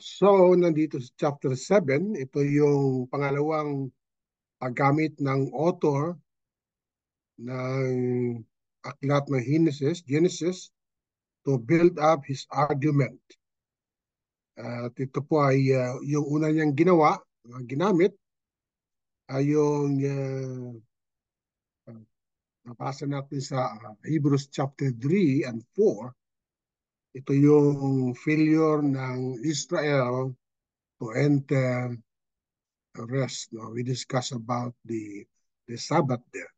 So, nandito sa chapter 7, ito yung pangalawang paggamit ng author ng aklat ng Genesis, to build up his argument. At ito po ay yung una niyang ginamit ay yung nabasa natin sa Hebrews chapter 3 and 4. Ito yung failure ng Israel to enter rest. No? We discuss about the Sabbath there.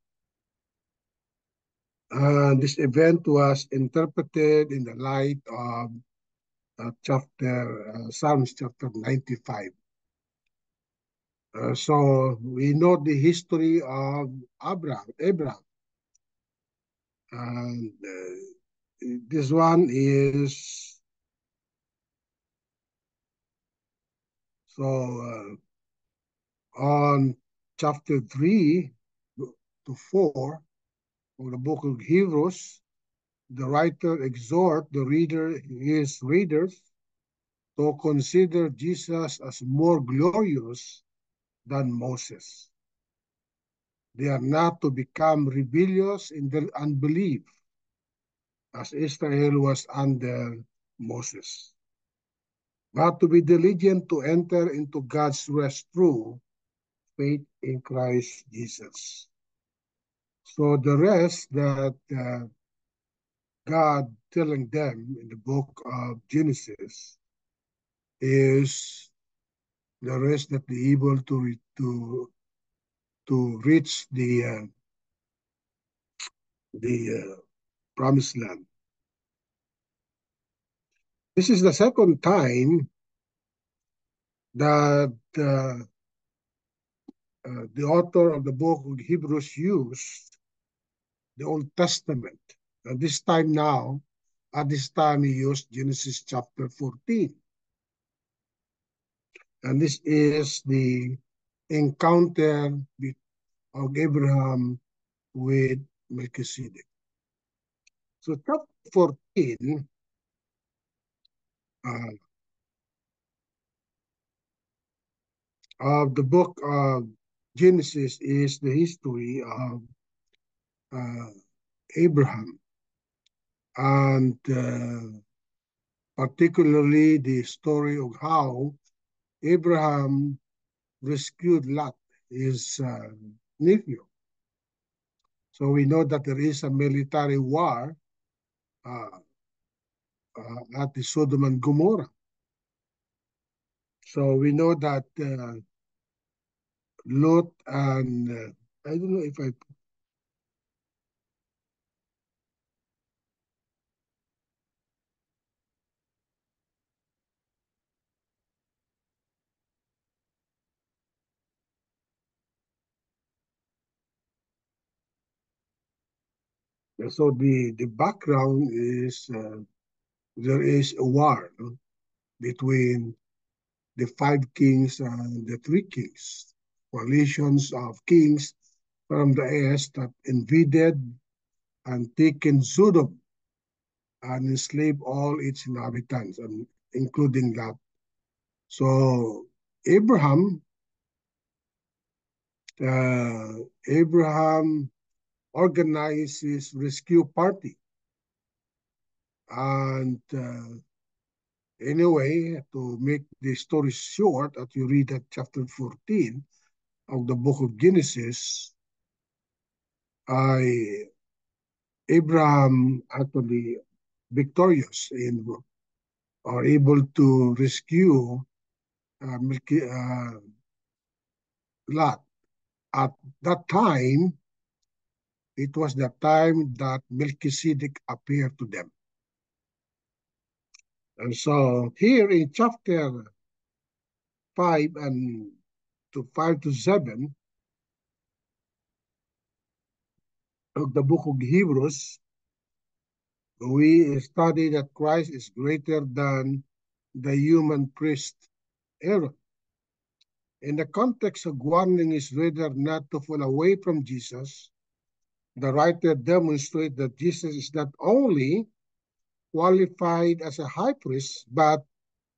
This event was interpreted in the light of Psalms chapter 95. So we know the history of Abraham. And this one is, on chapter 3 to 4 of the book of Hebrews, the writer exhorts his readers to consider Jesus as more glorious than Moses. They are not to become rebellious in their unbelief, as Israel was under Moses, but to be diligent to enter into God's rest through faith in Christ Jesus. So the rest that God telling them in the book of Genesis is the rest that they're able to reach the promised land. This is the second time that the author of the book of Hebrews used the Old Testament. And this time he used Genesis chapter 14. And this is the encounter of Abraham with Melchizedek. So chapter 14 of the book of Genesis is the history of Abraham, and particularly the story of how Abraham rescued Lot, his nephew. So we know that there is a military war at the Sodom and Gomorrah. So we know that Lot and I don't know if I so the background is there is a war between the 5 kings and the 3 kings, coalitions of kings from the east that invaded and taken Sodom and enslaved all its inhabitants, including Lot. So Abraham organized his rescue party. And anyway, to make the story short, as you read at chapter 14 of the book of Genesis, Abraham actually victorious are able to rescue Lot. At that time, it was the time that Melchizedek appeared to them. And so here in chapter 5 and 5 to 7 of the book of Hebrews, we study that Christ is greater than the human priest Aaron. In the context of warning his reader not to fall away from Jesus, the writer demonstrates that Jesus is not only qualified as a high priest, but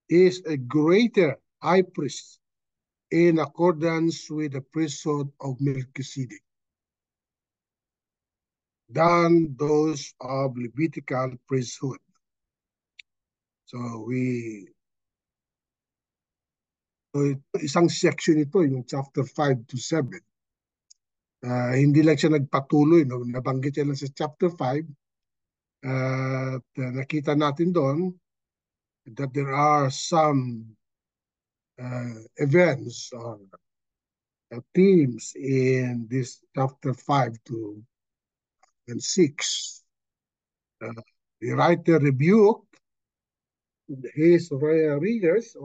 is a greater high priest in accordance with the priesthood of Melchizedek than those of Levitical priesthood. So isang section ito, yung chapter 5 to 7. Hindi lang siya nagpatuloy, no? Nabanggit siya lang sa chapter 5. At nakita natin doon that there are some events or themes in this chapter 5 to 6. The writer rebuked his original readers,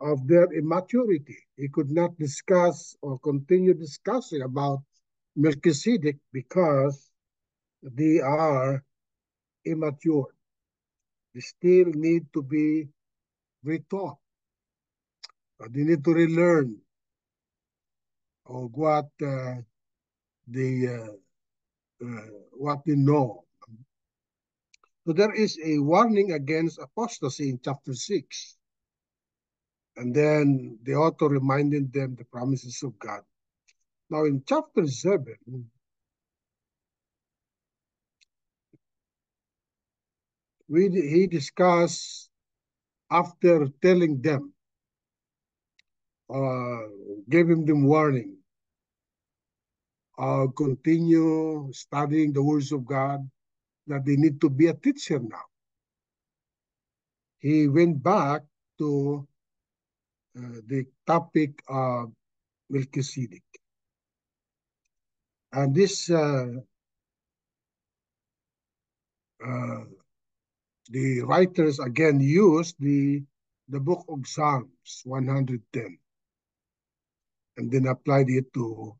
of their immaturity. He could not discuss or continue discussing about Melchizedek because they are immature. They still need to be retaught. They need to relearn of what they know. So there is a warning against apostasy in chapter 6. And then the author reminded them the promises of God. Now in chapter 7, he discussed after telling them, giving them warning, continue studying the words of God, that they need to be a teacher now. He went back to the topic of Melchizedek. And this, the writers again used the book of Psalms 110 and then applied it to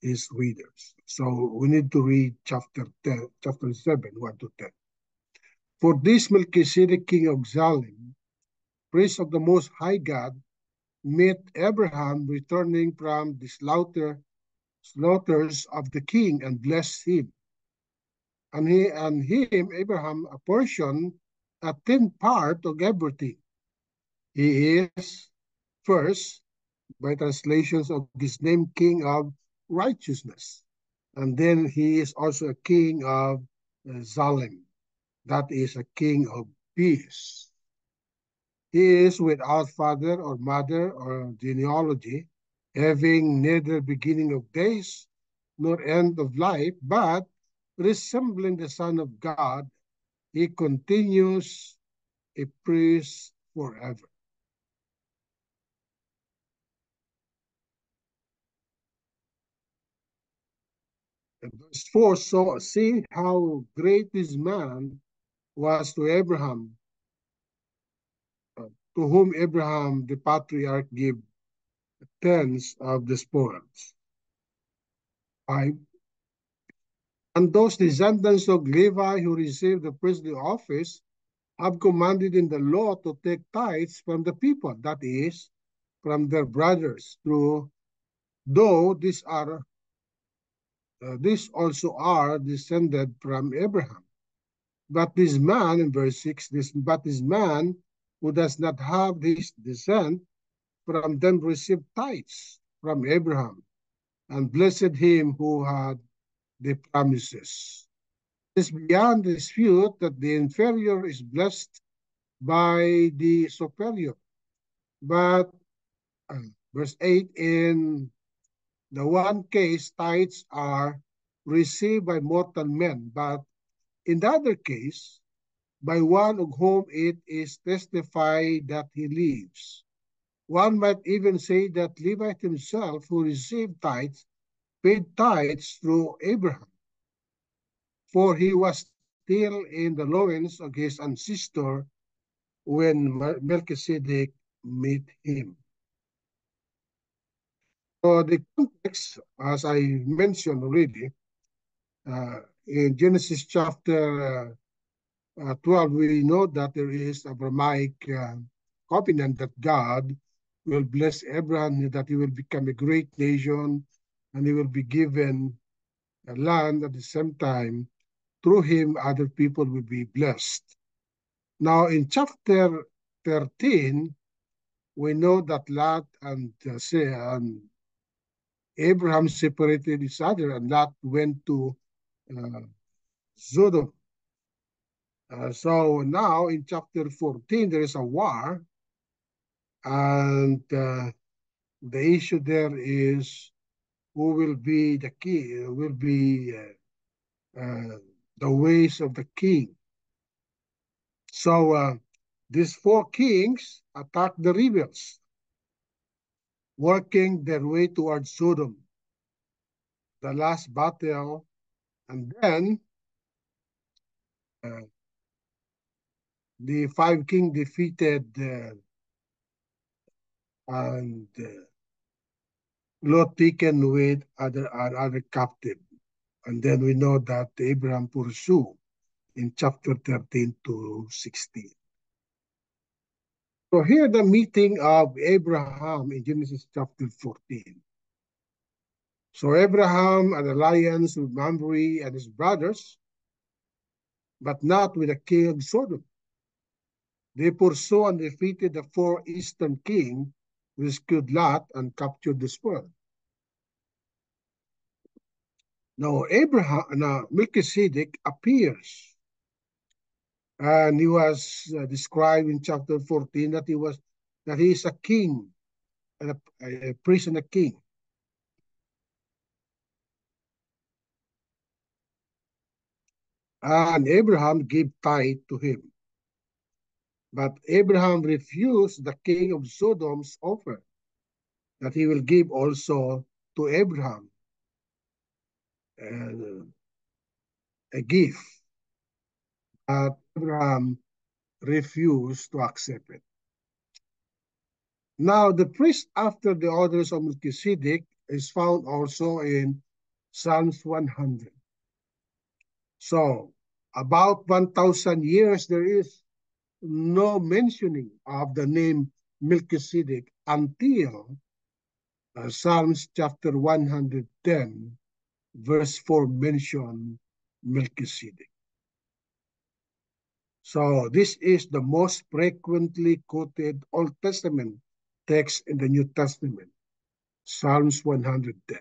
his readers. So we need to read chapter 7, 1 to 10. For this Melchizedek, king of Salem, priest of the Most High God, met Abraham returning from the slaughters of the king and blessed him. And him, Abraham, apportioned a 10th part of everything. He is first, by translations of his name, king of righteousness. And then he is also a king of Salem. That is a king of peace. He is without father or mother or genealogy, having neither beginning of days nor end of life, but resembling the Son of God, he continues a priest forever. And verse 4, so see how great this man was to Abraham, to whom Abraham the patriarch gave tenths of the spoils. 5. And those descendants of Levi who received the priestly office have commanded in the law to take tithes from the people, that is, from their brothers, though these also are descended from Abraham. But this man, in verse 6, but this man who does not have his descent from them received tithes from Abraham, and blessed him who had the promises. It is beyond dispute that the inferior is blessed by the superior. But verse 8, in the one case, tithes are received by mortal men, but in the other case, by one of whom it is testified that he lives. One might even say that Levi himself, who received tithes, paid tithes through Abraham, for he was still in the loins of his ancestor when Melchizedek met him. So the context, as I mentioned already, in Genesis chapter 12, we know that there is a Abrahamic covenant that God will bless Abraham, that he will become a great nation, and he will be given a land. At the same time, through him, other people will be blessed. Now, in chapter 13, we know that Lot and Abraham separated each other, and Lot went to Sodom. So now in chapter 14, there is a war, and the issue there is who will be the king, will be the ways of the king. So these four kings attack the rebels, working their way towards Sodom, the last battle, and then uh, the five kings defeated and Lot taken with other captive. And then we know that Abraham pursued in chapter 13 to 16. So here the meeting of Abraham in Genesis chapter 14. So Abraham an alliance with Mamre and his brothers, but not with the king of Sodom. They pursued and defeated the four eastern kings, rescued Lot, and captured the spoil. Now Melchizedek appears, and he was described in chapter 14 that he is a king and a priest and a king. And Abraham gave tithe to him. But Abraham refused the king of Sodom's offer that he will give also to Abraham uh, a gift. But Abraham refused to accept it. Now, the priest after the orders of Melchizedek is found also in Psalms 100. So, about 1,000 years, there is no mentioning of the name Melchizedek until Psalms chapter 110, verse 4 mention Melchizedek. So this is the most frequently quoted Old Testament text in the New Testament, Psalms 110.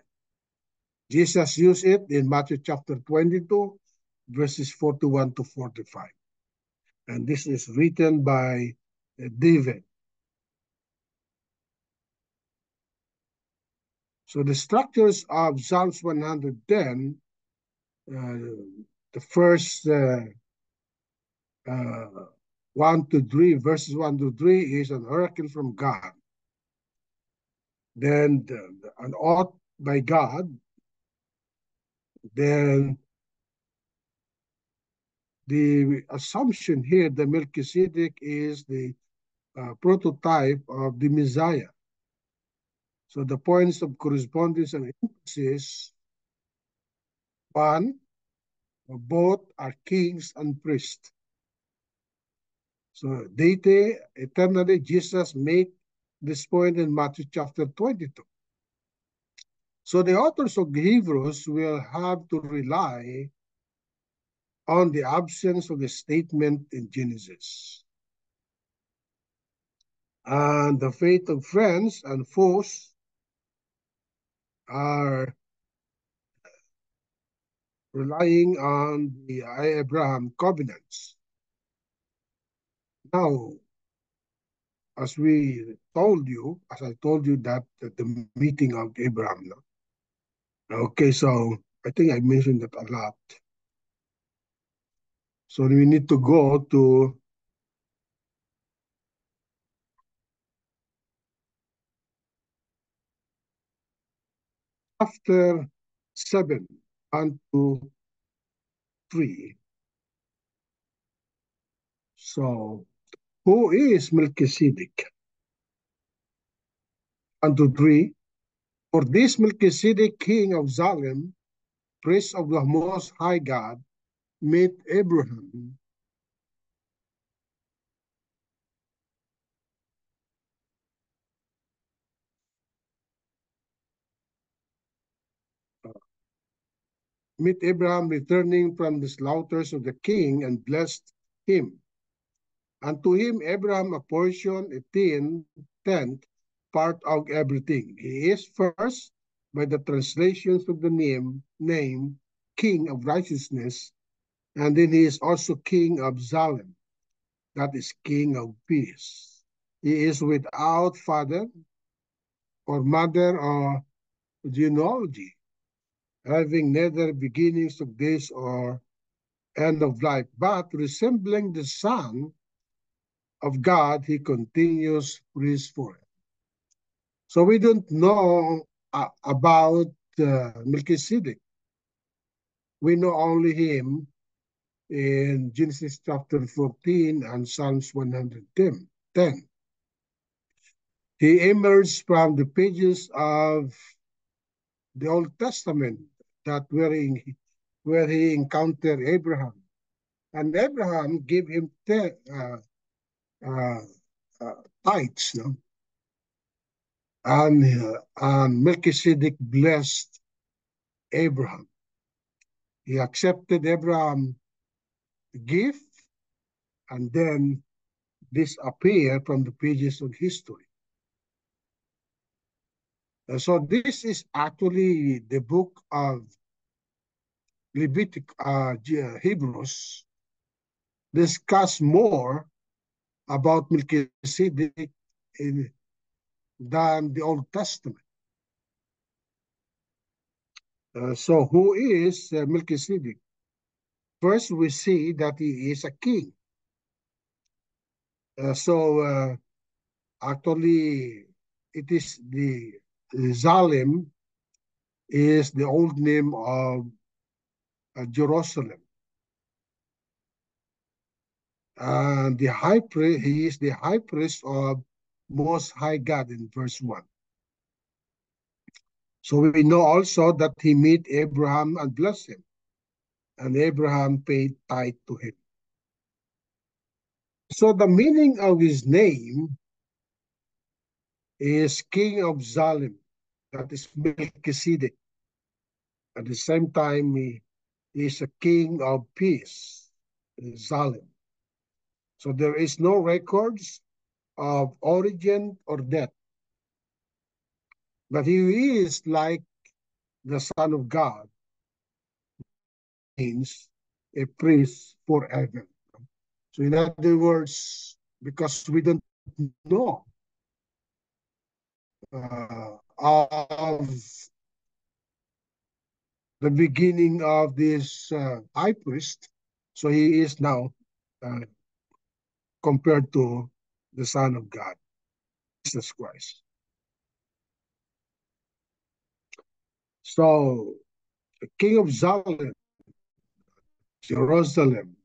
Jesus used it in Matthew chapter 22, verses 41 to 45. And this is written by David. So the structures of Psalms 110, the first 1 to 3, verses 1 to 3 is an oracle from God. Then an oath by God. Then the assumption here, the Melchizedek is the prototype of the Messiah. So the points of correspondence and emphasis, one, both are kings and priests. So deity, eternally, Jesus made this point in Matthew chapter 22. So the authors of Hebrews will have to rely on the absence of the statement in Genesis. And the faith of friends and foes are relying on the Abraham covenants. Now, as I told you that at the meeting of Abraham. No? Okay, so I think I mentioned that a lot. So we need to go to chapter 7, 1 to 3. So who is Melchizedek? 1 to 3. For this Melchizedek, king of Salem, priest of the Most High God, met Abraham. Meet Abraham returning from the slaughters of the king and blessed him. And to him, Abraham apportioned a tenth part of everything. He is first, by the translations of the name King of Righteousness, and then he is also King of Salem, that is King of Peace. He is without father or mother or genealogy, having neither beginnings of days or end of life, but resembling the Son of God, he continues priest forever. So we don't know about Melchizedek. We know only him in Genesis chapter 14 and Psalms 110. He emerged from the pages of the Old Testament that where he encountered Abraham. And Abraham gave him uh, tithes. No? And Melchizedek blessed Abraham. He accepted Abraham's gift and then disappeared from the pages of history. So this is actually the book of Hebrews discuss more about Melchizedek than the Old Testament. So who is Melchizedek? First, we see that he is a king. Actually, it is the Salem is the old name of Jerusalem. And the high priest, he is the high priest of Most High God in verse 1. So we know also that he met Abraham and blessed him. And Abraham paid tithe to him. So the meaning of his name is King of Salem. That is Melchizedek. At the same time, he is a king of peace, Salem. So there is no records of origin or death. But he is like the Son of God, means a priest forever. So in other words, because we don't know of the beginning of this high priest, so he is now uh, compared to the Son of God, Jesus Christ. So the King of Salem, Jerusalem,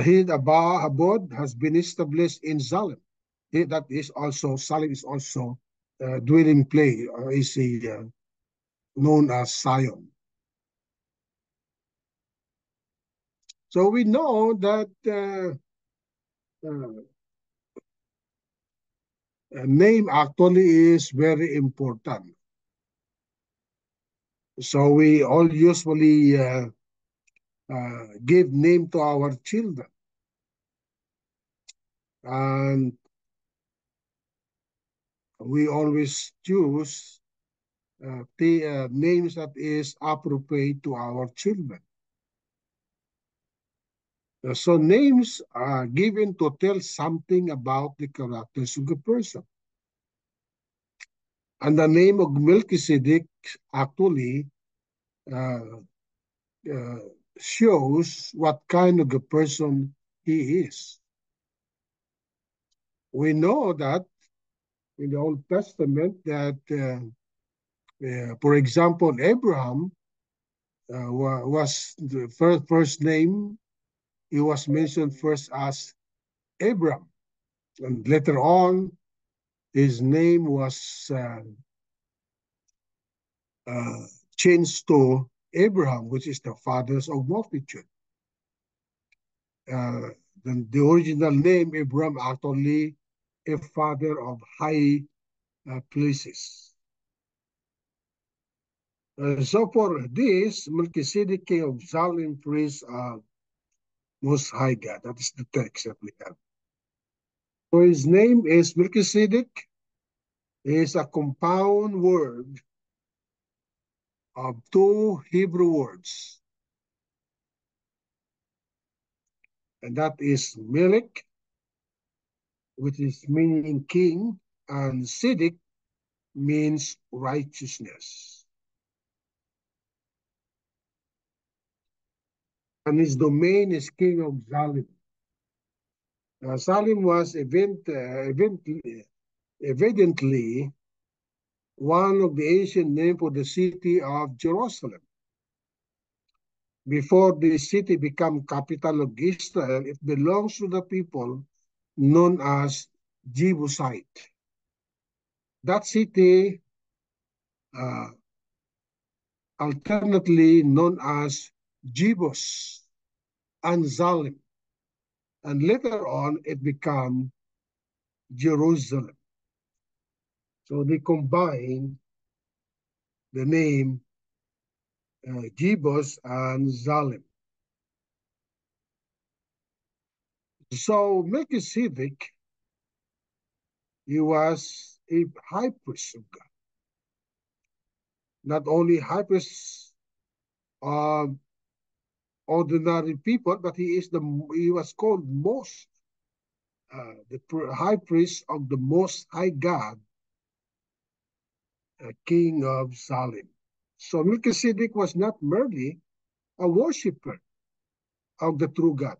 his abode has been established in Salem. That is also, Salem is also dwelling place, is known as Zion. So we know that name actually is very important. So we all usually give name to our children. And we always choose the names that is appropriate to our children. So names are given to tell something about the characters of the person. And the name of Melchizedek actually uh, uh, shows what kind of a person he is. We know that in the Old Testament that, for example, Abraham was the first name. He was mentioned first as Abram, and later on, his name was uh, changed to Abraham, which is the fathers of multitude. Uh, the original name Abraham actually a father of high places. So for this, Melchizedek king of Salem priest Most High God. That is the text that we have. So his name is Melchizedek. Is a compound word of two Hebrew words, and that is Melech, which is meaning king, and Siddiq means righteousness. And his domain is king of Zalim. Salim was evidently one of the ancient names for the city of Jerusalem. Before the city became capital of Israel, it belongs to the people known as Jebusite. That city, uh, alternately known as Jebus and Zalim, and later on it became Jerusalem. So they combined the name Jebus and Zalim. So Melchizedek, he was a high priest of God. Not only high priest of ordinary people, but he was called the high priest of the Most High God, King of Salem. So Melchizedek was not merely a worshipper of the true God.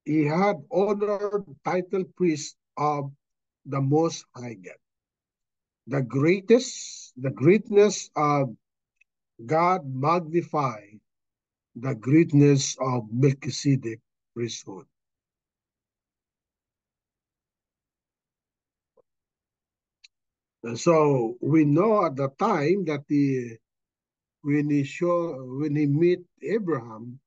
He had honored title priest of the Most High God. The greatness of God magnify the greatness of Melchizedek priesthood. And so we know at the time that when he meet Abraham,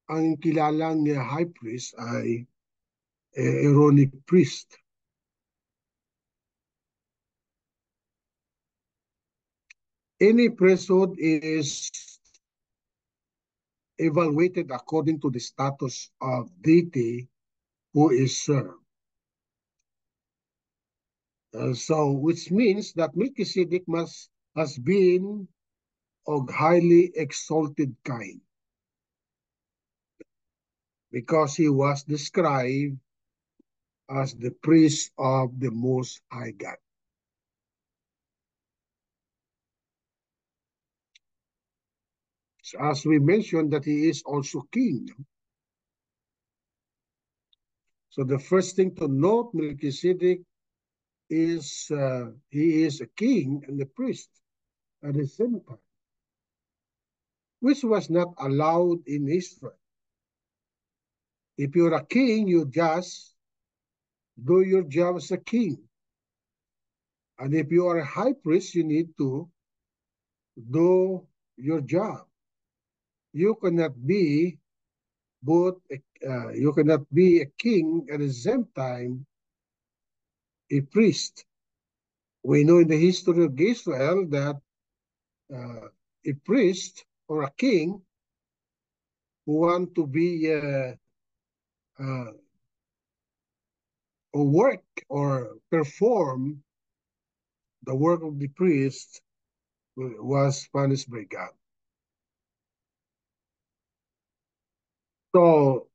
ang kilalang high priest ay Aaronic priest. Any priesthood is evaluated according to the status of deity who is served. So, which means that Melchizedek has been of highly exalted kind because he was described as the priest of the Most High God. So as we mentioned that he is also king. So the first thing to note, Melchizedek is he is a king and a priest at the same time, which was not allowed in Israel. If you're a king, you just do your job as a king. And if you are a high priest, you need to do your job. You cannot be you cannot be a king at the same time a priest. We know in the history of Israel that uh, a priest or a king who want to be uh, or work or perform the work of the priest was punished by God. So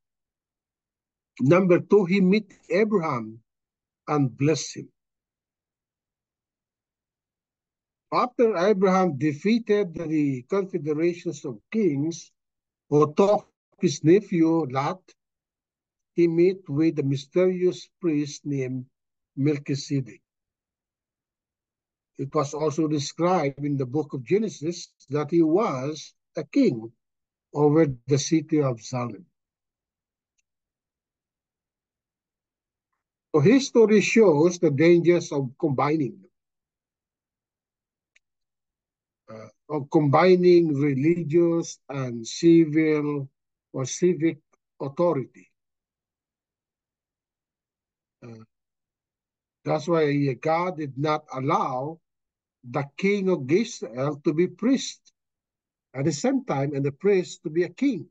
number two, he met Abraham and blessed him. After Abraham defeated the confederations of kings who took his nephew Lot, he met with a mysterious priest named Melchizedek. It was also described in the book of Genesis that he was a king over the city of Salem. So history shows the dangers of combining religious and civil or civic authority. Uh, that's why God did not allow the king of Israel to be priest at the same time, and the priest to be a king.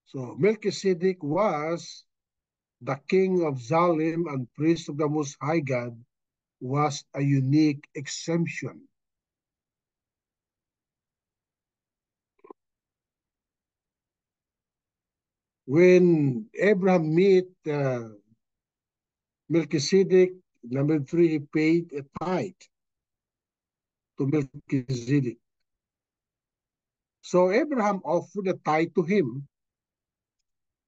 So Melchizedek was the king of Salem and priest of the Most High God, was a unique exemption. When Abraham met Melchizedek, number 3, he paid a tithe to Melchizedek. So Abraham offered a tithe to him,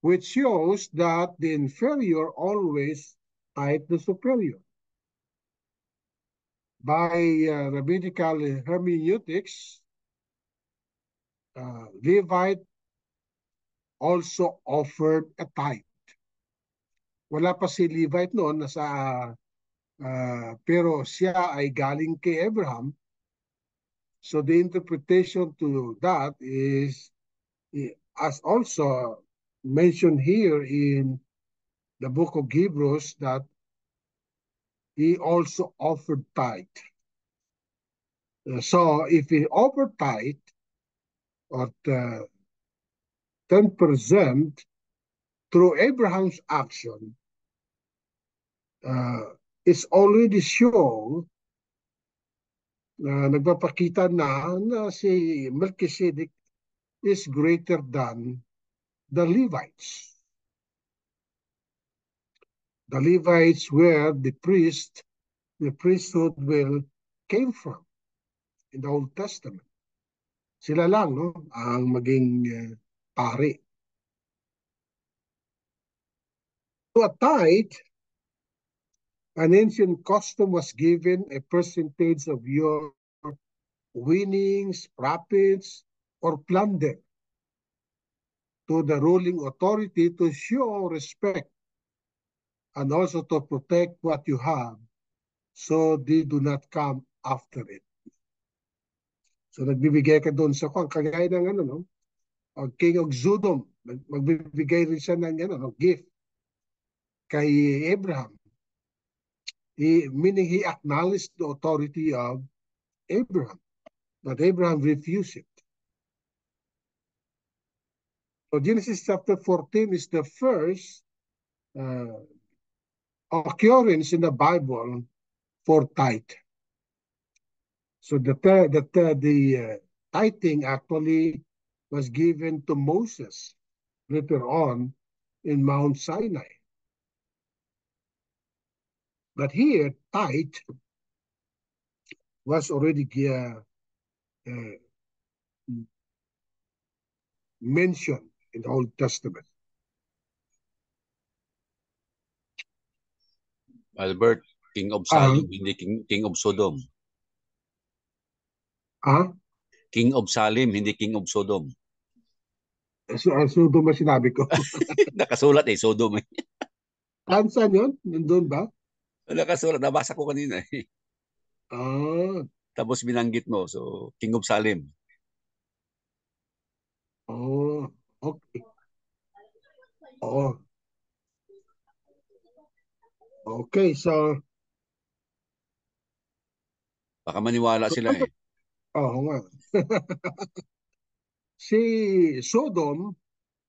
which shows that the inferior always tithe the superior. By rabbinical hermeneutics, Levite also offered a tithe. Wala pa si Levite noon, pero siya ay galing kay Abraham. So the interpretation to that is, as also mentioned here in the book of Hebrews, that he also offered tithe. So if he offered tithe or 10% through Abraham's action, it's already shown na nagpapakita na si Melchizedek is greater than the Levites. The Levites were the priesthood came from in the Old Testament. Sila lang, no, ang maging pari. To a tithe, an ancient custom was given a percentage of your winnings, profits, or plunder to the ruling authority to show respect and also to protect what you have so they do not come after it. So nagbibigay ka doon sa kagaya ng ano, no? O King of Sodom, magbibigay rin siya ng gift kay Abraham. Meaning he acknowledged the authority of Abraham, but Abraham refused it. So Genesis chapter 14 is the first occurrence in the Bible for tithe. So the tithing actually was given to Moses later on in Mount Sinai. But here, tithe was already mentioned in the Old Testament. Albert, King of Salem, hindi King of Sodom. King of Salem, hindi King of Sodom. Sodom ba sinabi ko? Nakasulat Sodom eh. Saan yun? Nandun ba? Nakasulat, nabasa ko kanina eh. Tapos binanggit mo, so King of Salem. Okay. Okay, so baka maniwala sila eh. Oo nga. Si Sodom,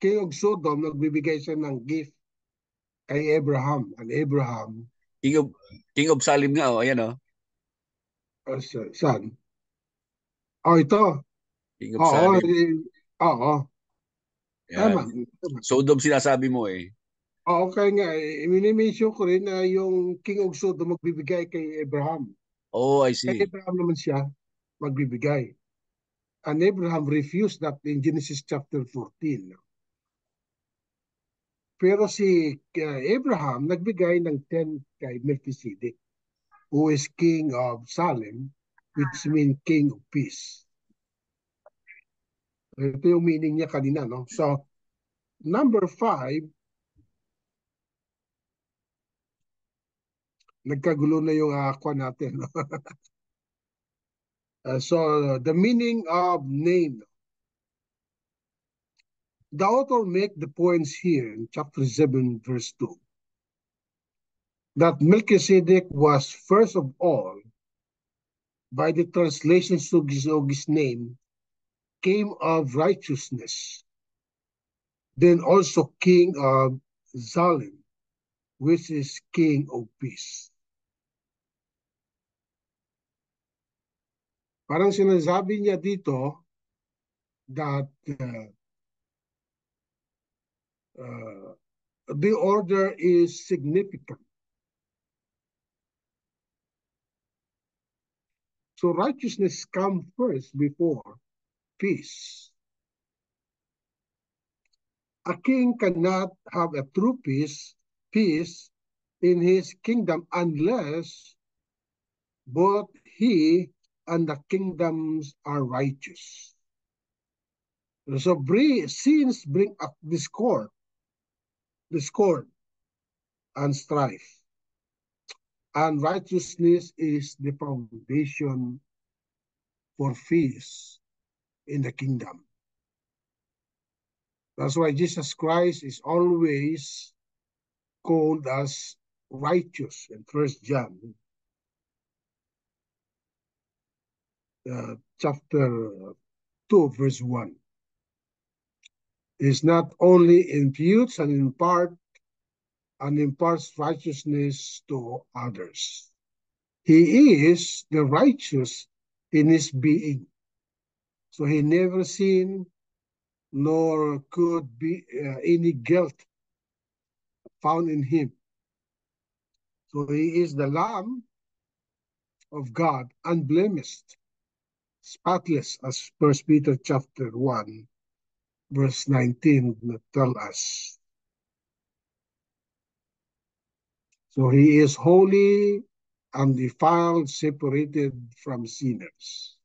King of Sodom, nagbibigay siya ng gift kay Abraham. And Abraham, King of Salem nga, ayan o. Saan? Ito. King of Salem. Oo. Tama. Sodom sinasabi mo eh. Okay nga. Minimension ko rin na yung King of Sodom magbibigay kay Abraham. Oh, I see. Kay Abraham naman siya magbibigay. And Abraham refused that in Genesis chapter 14. Pero si Abraham nagbigay ng 10 kay Melchizedek, who is king of Salem, which means king of peace. Ito yung meaning niya kanina, no? So, number 5, nagkagulo na yung aqua natin. No? So, the meaning of name. The author make the points here in chapter 7, verse 2. that Melchizedek was first of all, by the translations of his name, came of righteousness, then also king of Zalim, which is king of peace. Parang sinasabi niya dito that the order is significant. So righteousness comes first before peace. A king cannot have a true peace in his kingdom unless both he and the kingdoms are righteous. So sins bring up discord and strife. And righteousness is the foundation for peace in the kingdom. That's why Jesus Christ is always called as righteous in 1 John chapter 2, verse 1. Is not only imputes and imparts righteousness to others. He is the righteous in his being. So he never sinned, nor could be any guilt found in him. So he is the Lamb of God, unblemished, spotless, as 1 Peter chapter 1, verse 19 tell us. So he is holy, undefiled, separated from sinners.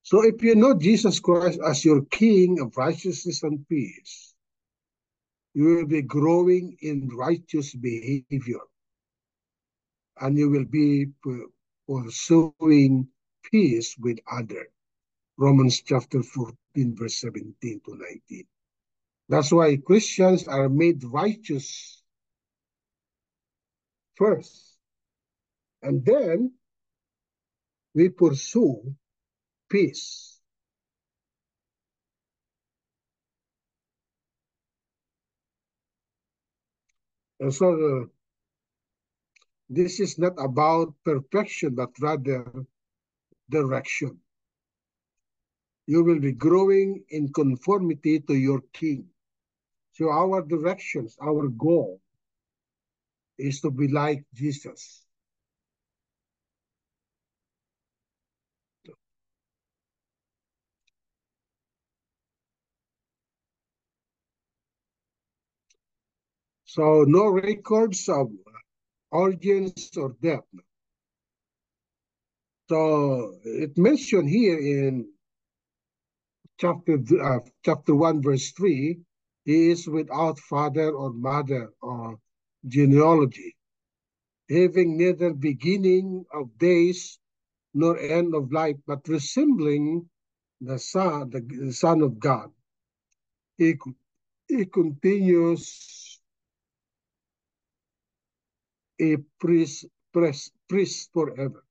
So if you know Jesus Christ as your King of righteousness and peace, you will be growing in righteous behavior, and you will be pursuing peace with others. Romans chapter 14, verse 17 to 19. That's why Christians are made righteous first, and then we pursue peace. And so this is not about perfection, but rather direction. You will be growing in conformity to your King. So our directions, our goal is to be like Jesus. So no records of origins or death. So it mentioned here in chapter 1, verse 3, he is without father or mother or genealogy, having neither beginning of days nor end of life, but resembling the Son of God. He continues a priest forever.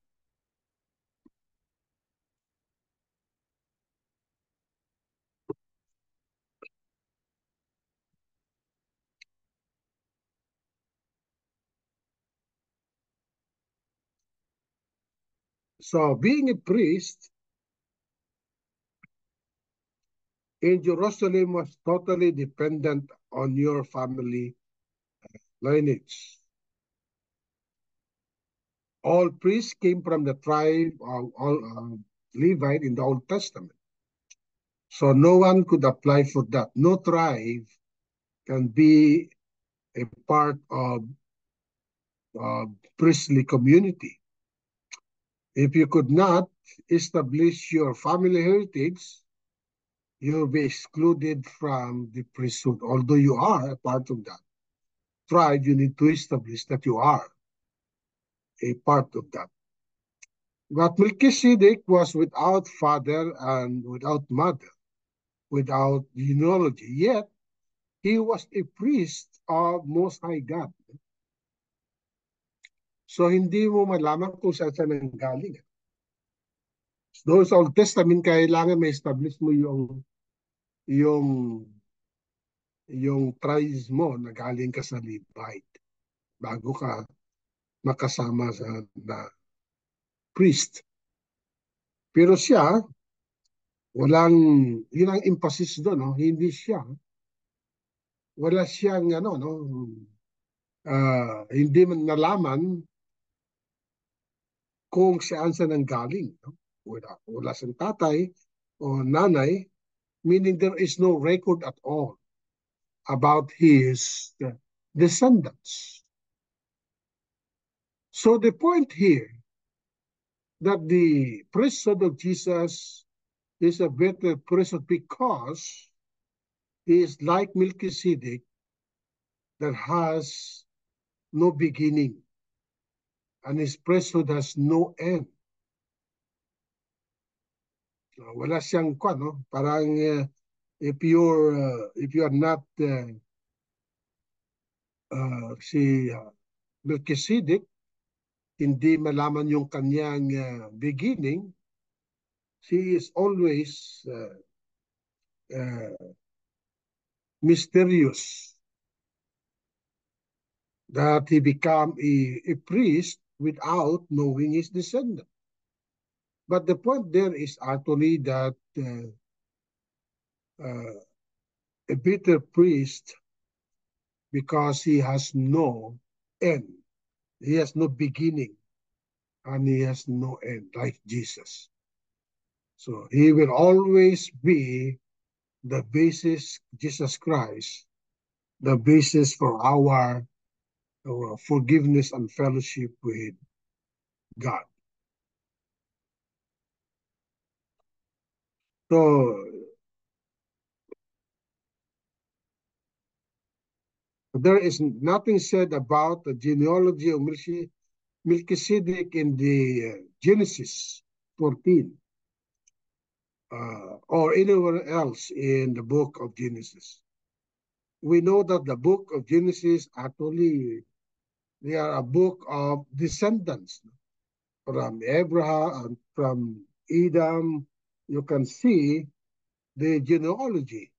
So being a priest in Jerusalem was totally dependent on your family lineage. All priests came from the tribe of Levite in the Old Testament. So no one could apply for that. No tribe can be a part of priestly community. If you could not establish your family heritage, you'll be excluded from the priesthood. Although you are a part of that tribe, you need to establish that you are a part of that. But Melchizedek was without father and without mother, without genealogy. Yet he was a priest of Most High God. So hindi mo malaman kung saan siya nanggaling. Doon sa Old Testament, kailangan may establish mo yung tribes mo na galing ka sa Levite bago ka makasama sa na priest. Pero siya, walang, yun ang emphasis doon, no? Hindi siya, wala siyang, hindi man nalaman kung saan siya nanggaling. No? Wala siyang tatay o nanay, meaning there is no record at all about his descendants. So the point here that the priesthood of Jesus is a better priesthood because he is like Melchizedek that has no beginning and his priesthood has no end. Wala siyang kwan, no? Parang if you are not si Melchizedek, hindi malaman yung kanyang beginning, she is always mysterious that he become a priest without knowing his descendant. But the point there is actually that a bitter priest, because he has no end, he has no beginning, and he has no end, like Jesus. So he will always be the basis, Jesus Christ, the basis for our forgiveness and fellowship with God. So there is nothing said about the genealogy of Melchizedek in the Genesis 14 or anywhere else in the book of Genesis. We know that the book of Genesis actually, they are a book of descendants from Abraham and from Adam. You can see the genealogy.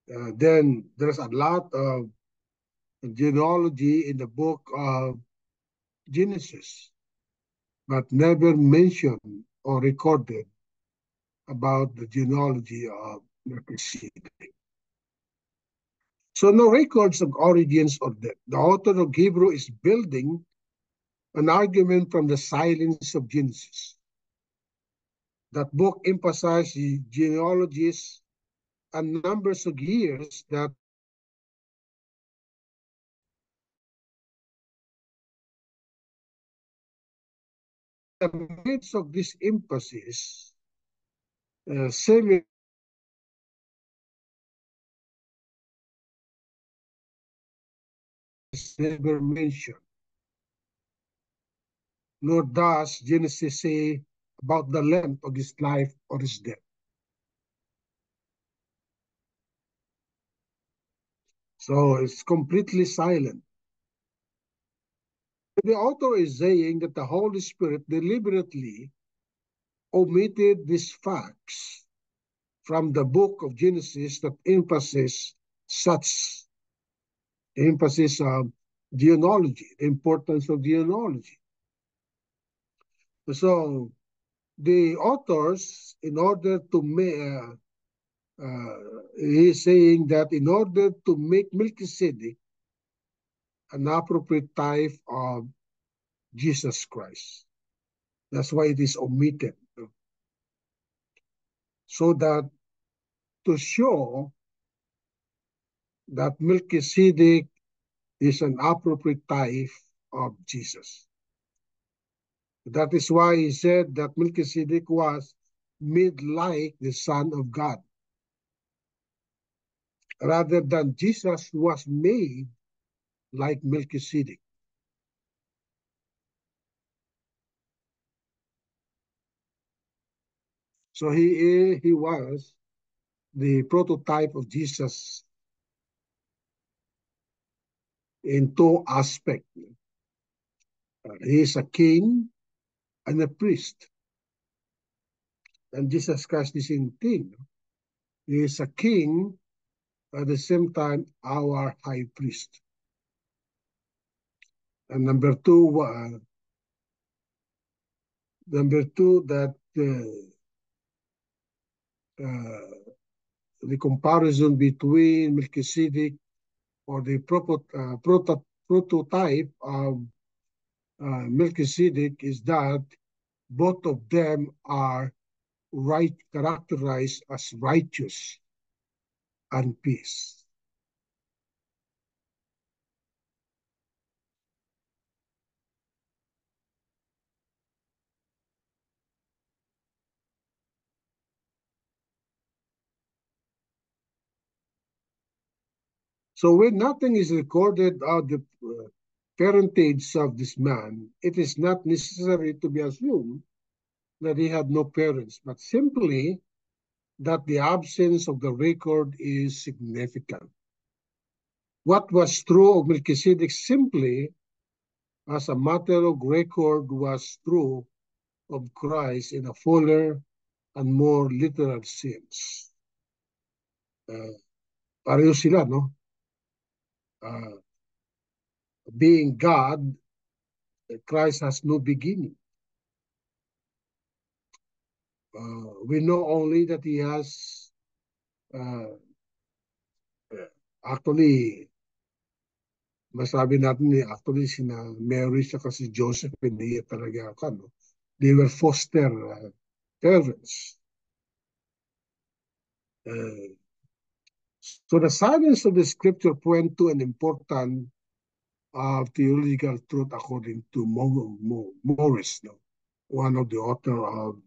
Then there's a lot of genealogy in the book of Genesis, but never mentioned or recorded about the genealogy of Melchizedek. So no records of origins or death. The author of Hebrew is building an argument from the silence of Genesis. That book emphasizes genealogies and numbers of years that in the midst of this emphasis, Samuel is never mentioned, nor does Genesis say about the length of his life or his death. So it's completely silent. The author is saying that the Holy Spirit deliberately omitted these facts from the book of Genesis that emphasizes such emphasis of genealogy, the importance of genealogy. So the authors, in order to make, he's saying that in order to make Melchizedek an appropriate type of Jesus Christ, that's why it is omitted. So that to show that Melchizedek is an appropriate type of Jesus. That is why he said that Melchizedek was made like the Son of God, rather than Jesus was made like Melchizedek. So he was the prototype of Jesus in two aspects. He is a king and a priest. And Jesus Christ is in thing. He is a king, at the same time, our high priest. And number two, that the comparison between Melchizedek or the prototype of Melchizedek is that both of them are characterized as righteous and peace. So when nothing is recorded of the parentage of this man, it is not necessary to be assumed that he had no parents, but simply that the absence of the record is significant. What was true of Melchizedek simply as a matter of record was true of Christ in a fuller and more literal sense. Pareho sila, no? Being God, Christ has no beginning. We know only that he has actually, masabi natin actually sina Mary at si Joseph, hindi talaga no? They were foster parents. So the silence of the scripture point to an important theological truth according to Morris, no? One of the author of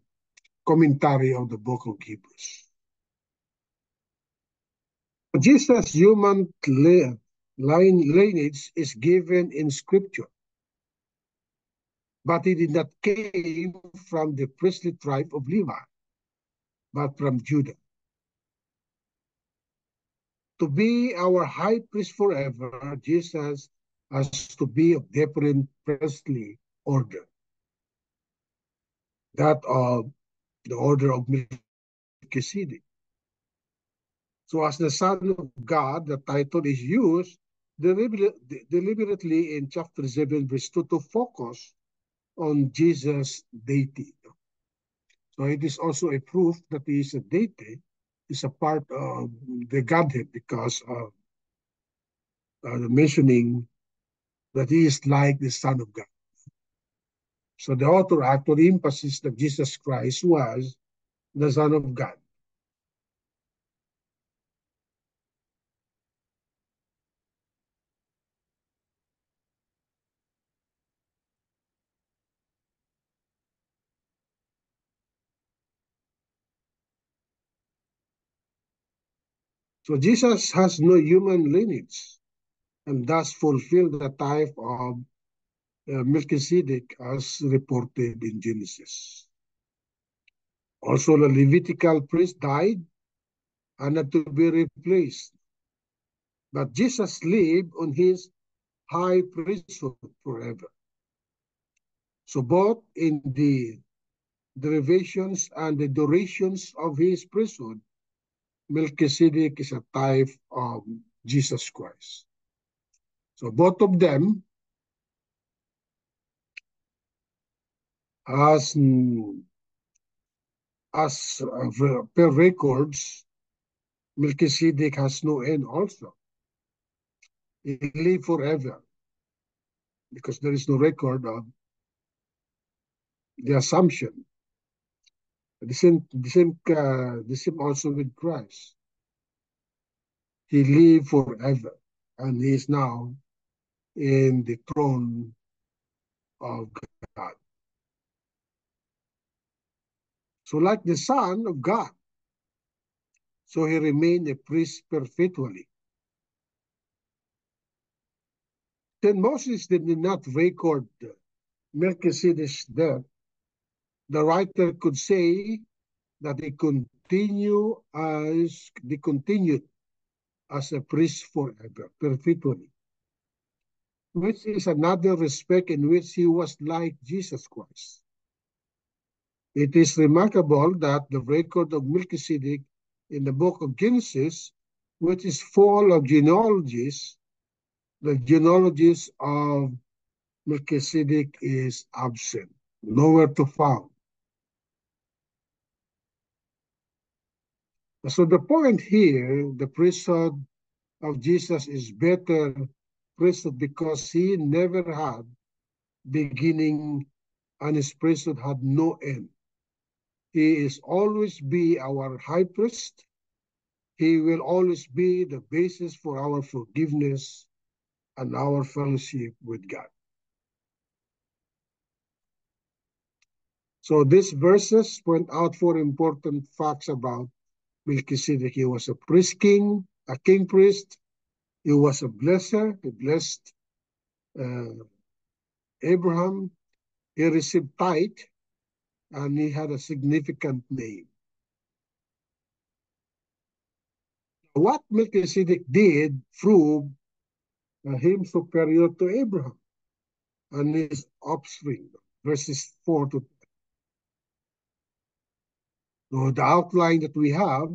commentary of the book of Hebrews. Jesus' human lineage is given in scripture, but he did not came from the priestly tribe of Levi, but from Judah. To be our high priest forever, Jesus has to be of different priestly order. That of the order of Melchizedek. So as the Son of God, the title is used deliberately in chapter 7, verse 2 to focus on Jesus' deity. So it is also a proof that he is a deity, is a part of the Godhead because of the mentioning that he is like the Son of God. So the author actually emphasizes that Jesus Christ was the Son of God. So Jesus has no human lineage and thus fulfilled the type of Melchizedek as reported in Genesis. Also, the Levitical priest died and had to be replaced. But Jesus lived on his high priesthood forever. So both in the derivations and the durations of his priesthood, Melchizedek is a type of Jesus Christ. So both of them as per records, Melchizedek has no end also. He live forever because there is no record of the assumption. The same also with Christ. He lived forever, and he is now in the throne of God. So like the Son of God, so he remained a priest perpetually. Then Moses did not record Melchizedek's death. The writer could say that he continued as a priest forever, perpetually, which is another respect in which he was like Jesus Christ. It is remarkable that the record of Melchizedek in the book of Genesis, which is full of genealogies, the genealogies of Melchizedek is absent, nowhere to found. So the point here, the priesthood of Jesus is better priesthood because he never had beginning and his priesthood had no end. He is always be our high priest. He will always be the basis for our forgiveness and our fellowship with God. So these verses point out four important facts about Melchizedek. He was a king priest. He was a blesser. He blessed Abraham. He received tithe, and he had a significant name. What Melchizedek did proved him superior to Abraham and his offspring, verses 4 to 10. So the outline that we have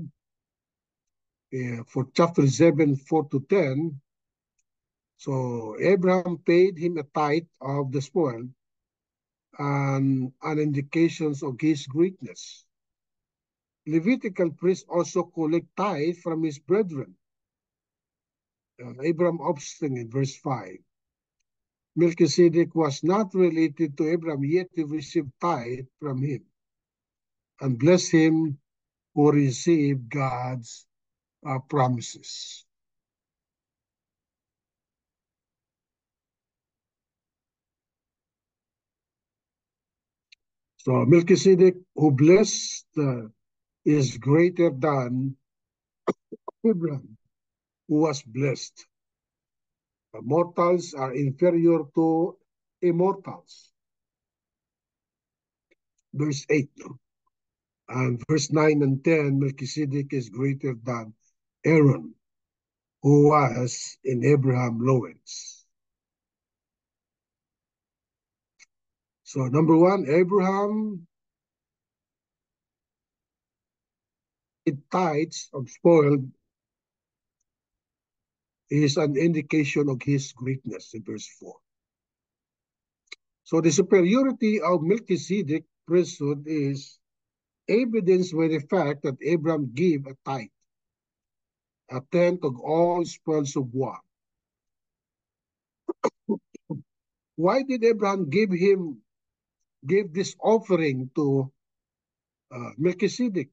for chapter 7, 4 to 10, so Abraham paid him a tithe of the spoil and indications of his greatness. Levitical priests also collect tithe from his brethren. Abraham offspring in verse 5. Melchizedek was not related to Abraham, yet he received tithe from him and bless him who received God's promises. So Melchizedek who blessed is greater than Abraham who was blessed. Mortals are inferior to immortals. Verse 8. No? And verse 9 and 10, Melchizedek is greater than Aaron, who was in Abraham's loins. So number one, Abraham tithes of spoiled is an indication of his greatness in verse 4. So the superiority of Melchizedek priesthood is evidenced by the fact that Abraham gave a tithe, a tenth of all spoils of war. Why did Abraham give this offering to Melchizedek?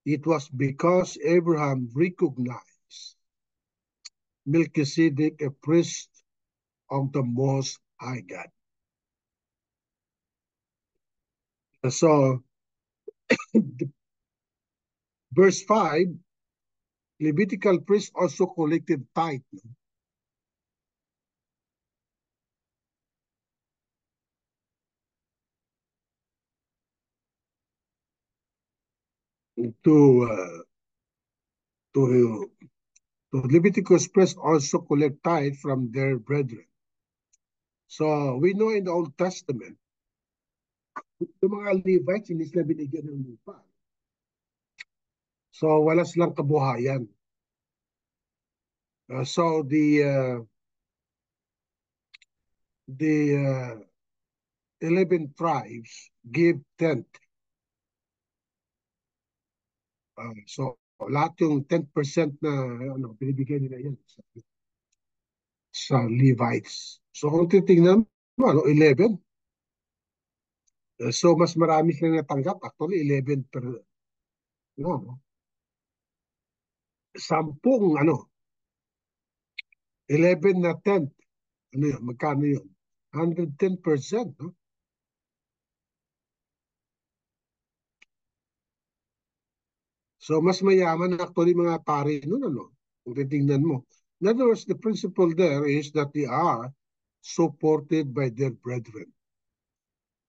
It was because Abraham recognized Melchizedek a priest of the Most High God. So, verse 5, Levitical priests also collected tithe. To Leviticus priests also collect tithe from their brethren. So we know in the Old Testament, yung mga Levites, hindi sila binigyan ng lupa. So wala silang kabuhayan. So the 11 tribes give tenth. So lahat yung 10% na binibigay nila yan sa Levites. So kung titingnan mo, 11. So mas marami silang natanggap. Actually, 11 per, sampung, 11 na 10th. Ano yun? Magkano yun? 110%, no? So mas mayaman actually mga pari nun, kung titingnan mo. In other words, the principle there is that they are supported by their brethren.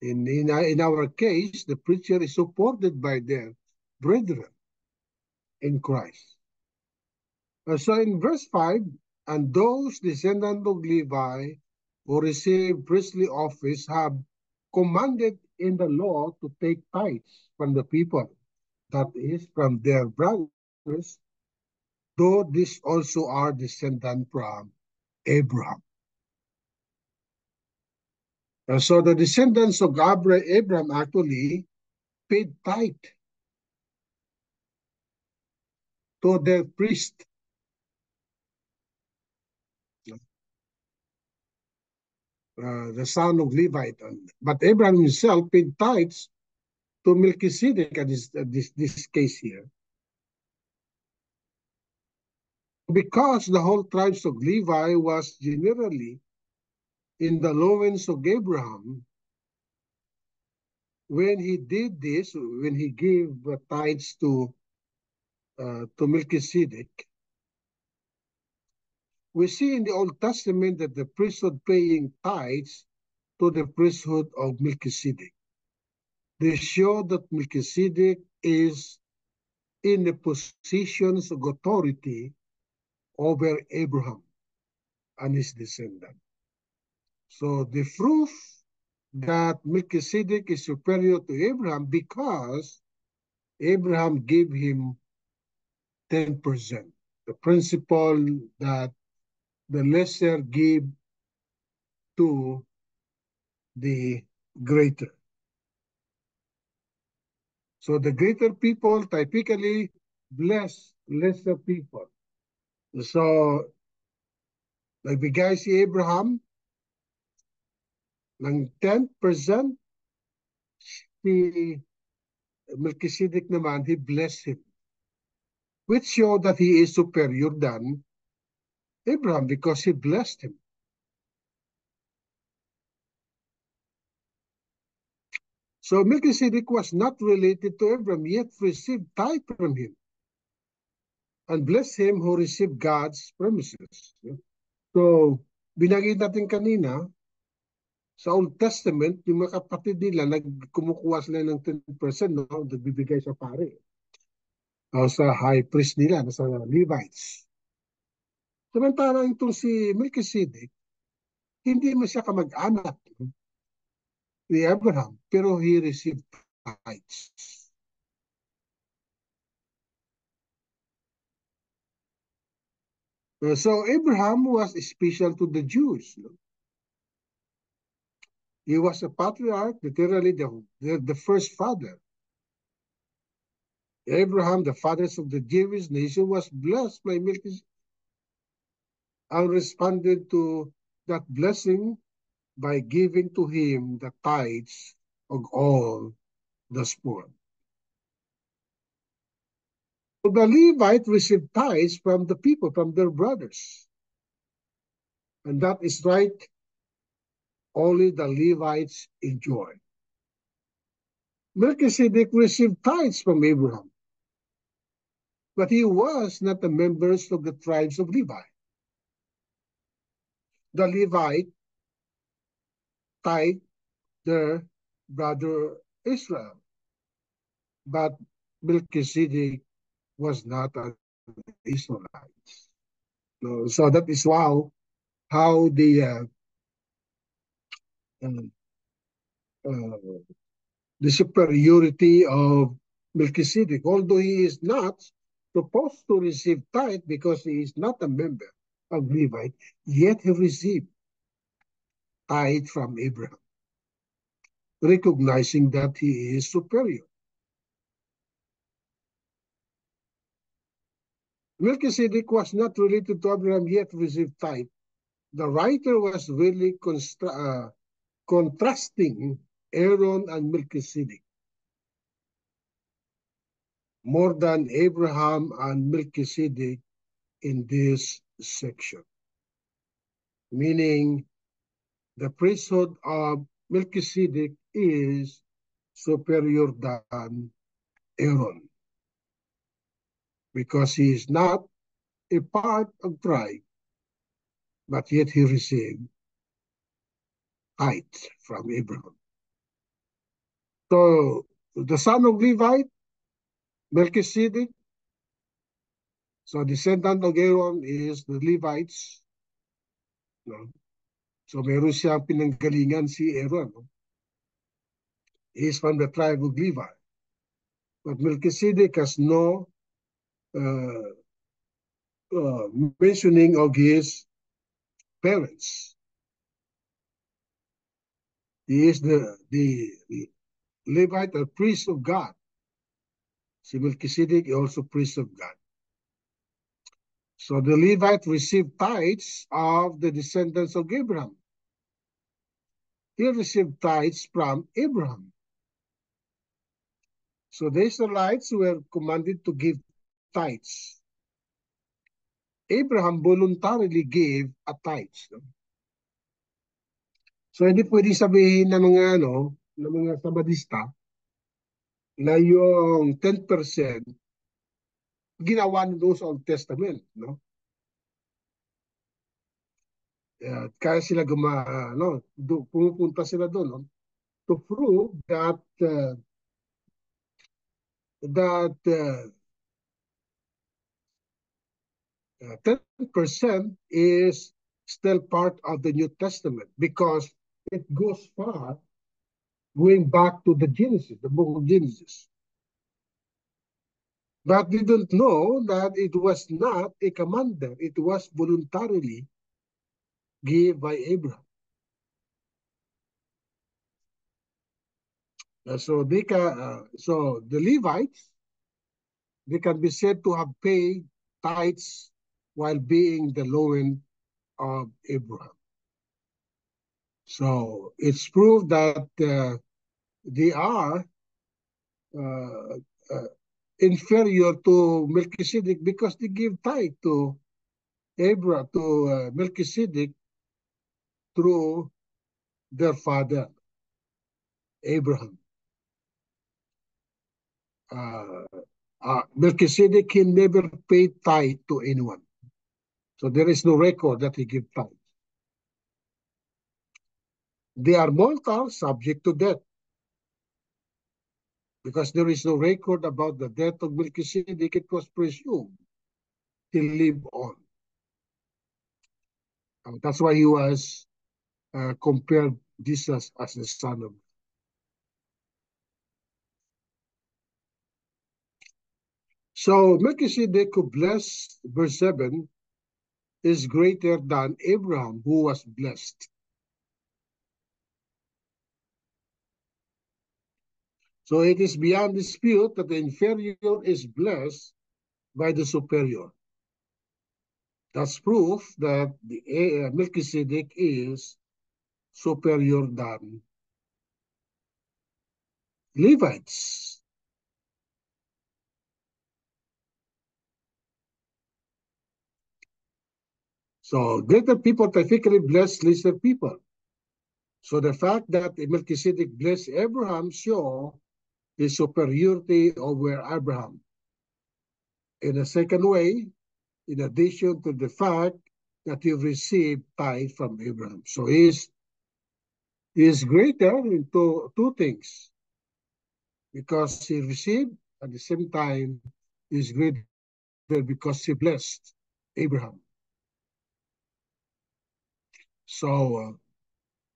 In our case, the preacher is supported by their brethren in Christ. So in verse 5, and those descendants of Levi who receive priestly office have commanded in the law to take tithes from the people, that is, from their brothers, though these also are descendants from Abraham. So the descendants of Abraham actually paid tithe to their priest. The son of Levite. But Abraham himself paid tithes to Melchizedek in this case here. Because the whole tribes of Levi was generally in the loins of Abraham, when he did this, when he gave tithes to Melchizedek, we see in the Old Testament that the priesthood paying tithes to the priesthood of Melchizedek. They show that Melchizedek is in the positions of authority over Abraham and his descendants. So the proof that Melchizedek is superior to Abraham because Abraham gave him 10%. The principle that the lesser give to the greater. So the greater people typically bless lesser people. So nagbigay si Abraham ng 10%, si Melchizedek naman, he blessed him, which show that he is superior than Abraham because he blessed him. So Melchizedek was not related to Abraham, yet received tithe from him. And bless him who received God's promises. So, binanggit natin kanina, sa Old Testament, yung mga kapatid nila, kumukuha sila ng 10%, no? Nagbibigay sa pare. O sa high priest nila, sa Levites. Samantala itong si Melchizedek, hindi man siya kamag-anak ni Abraham, pero he received tithes. So Abraham was special to the Jews. No? He was a patriarch, literally the first father. Abraham, the fathers of the Jewish nation, was blessed by Melchizedek and responded to that blessing by giving to him the tithes of all the spoil. So the Levite received tithes from the people, from their brothers. And that is right, only the Levites enjoy. Melchizedek received tithes from Abraham, but he was not a member of the tribes of Levi. The Levite tithe their brother Israel, but Melchizedek was not an Israelite. So that is how the superiority of Melchizedek, although he is not supposed to receive tithe because he is not a member of Levite, yet he received tithe from Abraham, recognizing that he is superior. Melchizedek was not related to Abraham, yet received tithe. The writer was really contrasting Aaron and Melchizedek more than Abraham and Melchizedek in this section. Meaning, the priesthood of Melchizedek is superior than Aaron because he is not a part of tribe, but yet he received tithe from Abraham. So the son of Levite Melchizedek, so descendant of Aaron is the Levites. No? So meron siyang pinanggalingan si Aaron. No? He is from the tribe of Levi. But Melchizedek has no uh, mentioning of his parents. He is the Levite, a priest of God. Si Melchizedek is also priest of God. So the Levite received tithes of the descendants of Abraham. He received tithes from Abraham. So the Israelites were commanded to give tithes. Abraham voluntarily gave a tithes. No? So hindi pwedeng sabihin ng mga Sabadista na yung 10% ginawa doon sa Old Testament, no? Kaya sila pumupunta sila doon, no? To prove that 10% is still part of the New Testament because it goes far, going back to the Genesis, the book of Genesis. But they don't know that it was not a commandment. It was voluntarily given by Abraham. So the Levites, they can be said to have paid tithes while being the loin of Abraham. So it's proved that they are uh, uh, inferior to Melchizedek because they give tithe to Melchizedek through their father, Abraham. Melchizedek, he never paid tithe to anyone. So there is no record that he gave tithe. They are mortal, subject to death. Because there is no record about the death of Melchizedek, it was presumed he lived on. That's why he was compared Jesus as the son of God. So Melchizedek, who blessed, verse 7, is greater than Abraham, who was blessed. So it is beyond dispute that the inferior is blessed by the superior. That's proof that the Melchizedek is superior than Levites. So greater people typically bless lesser people. So the fact that Melchizedek blessed Abraham shows his superiority over Abraham. In a second way, in addition to the fact that he received tithe from Abraham. So he is greater in two things. Because he received, at the same time, he is greater because he blessed Abraham. So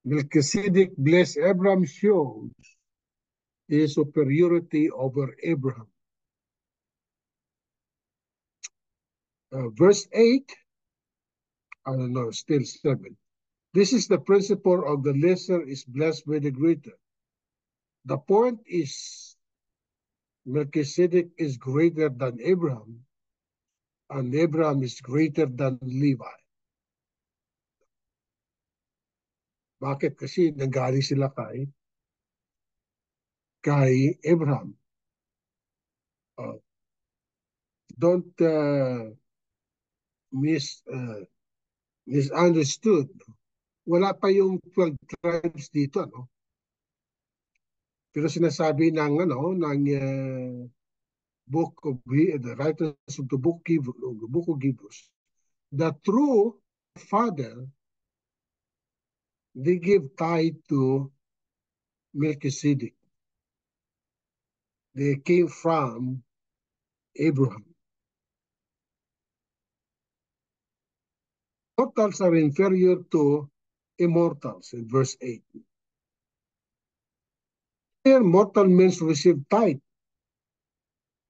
Melchizedek blessed Abraham shows his superiority over Abraham. Verse 8, I don't know, still 7. This is the principle of the lesser is blessed by the greater. The point is Melchizedek is greater than Abraham, and Abraham is greater than Levi. Bakit? Kasi nanggaling sila kay Abraham. Don't misunderstood. Wala pa yung 12 tribes dito, no? Pero sinasabi ng book of the writers of the book of Hebrews, the true father, they give tithe to Melchizedek. They came from Abraham. Mortals are inferior to immortals in verse 8. Here, mortal means receive tithe,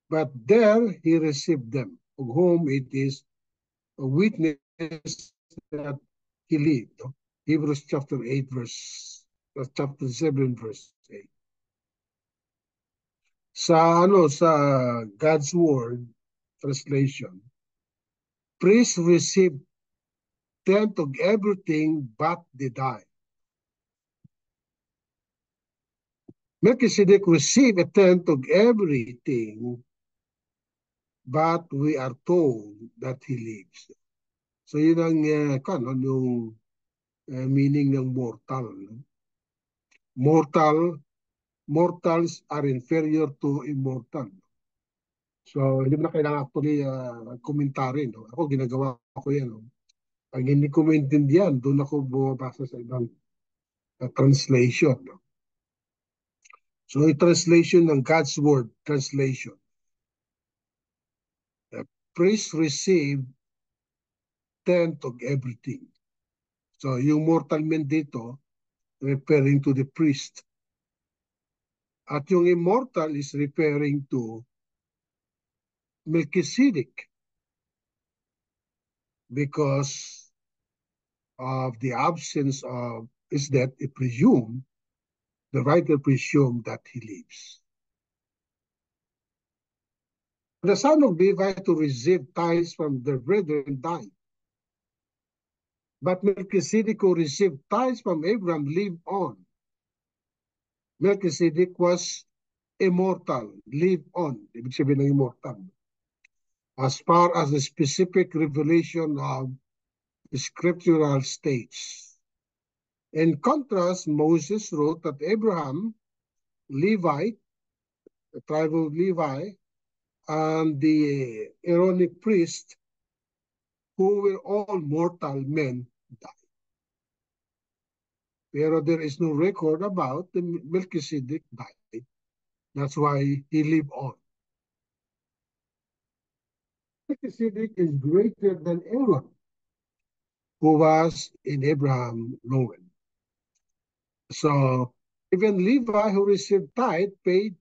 but there he received them, of whom it is a witness that he lived. Hebrews chapter 8, chapter 7, verse 8. Sa God's Word translation, priests receive tenth of everything but they die. Melchizedek received a tenth of everything, but we are told that he lives. So yun ang yung meaning ng mortal. No? Mortals are inferior to immortal. So hindi mo na kailangan actually komentary. No? Ako ginagawa ko yan. No? Pag hindi ko maintindihan, doon ako bumabasa sa ibang translation. No? So yung translation ng God's Word translation. The priest received tenth of everything. So yung mortal man dito, referring to the priest. At yung immortal is referring to Melchizedek because of the absence of his death, the writer presumed that he lives. The son of Levi to receive tithes from their brethren died. But Melchizedek who received tithes from Abraham lived on. Melchizedek was immortal, lived on. Ibig sabihin ng immortal. As far as the specific revelation of the scriptural states. In contrast, Moses wrote that Abraham, Levite, the tribe of Levi, and the Aaronic priest, who were all mortal men, died. Pero there is no record about the Melchizedek died. That's why he lived on. Melchizedek is greater than Aaron, who was in Abraham loin. So even Levi, who received tithe, paid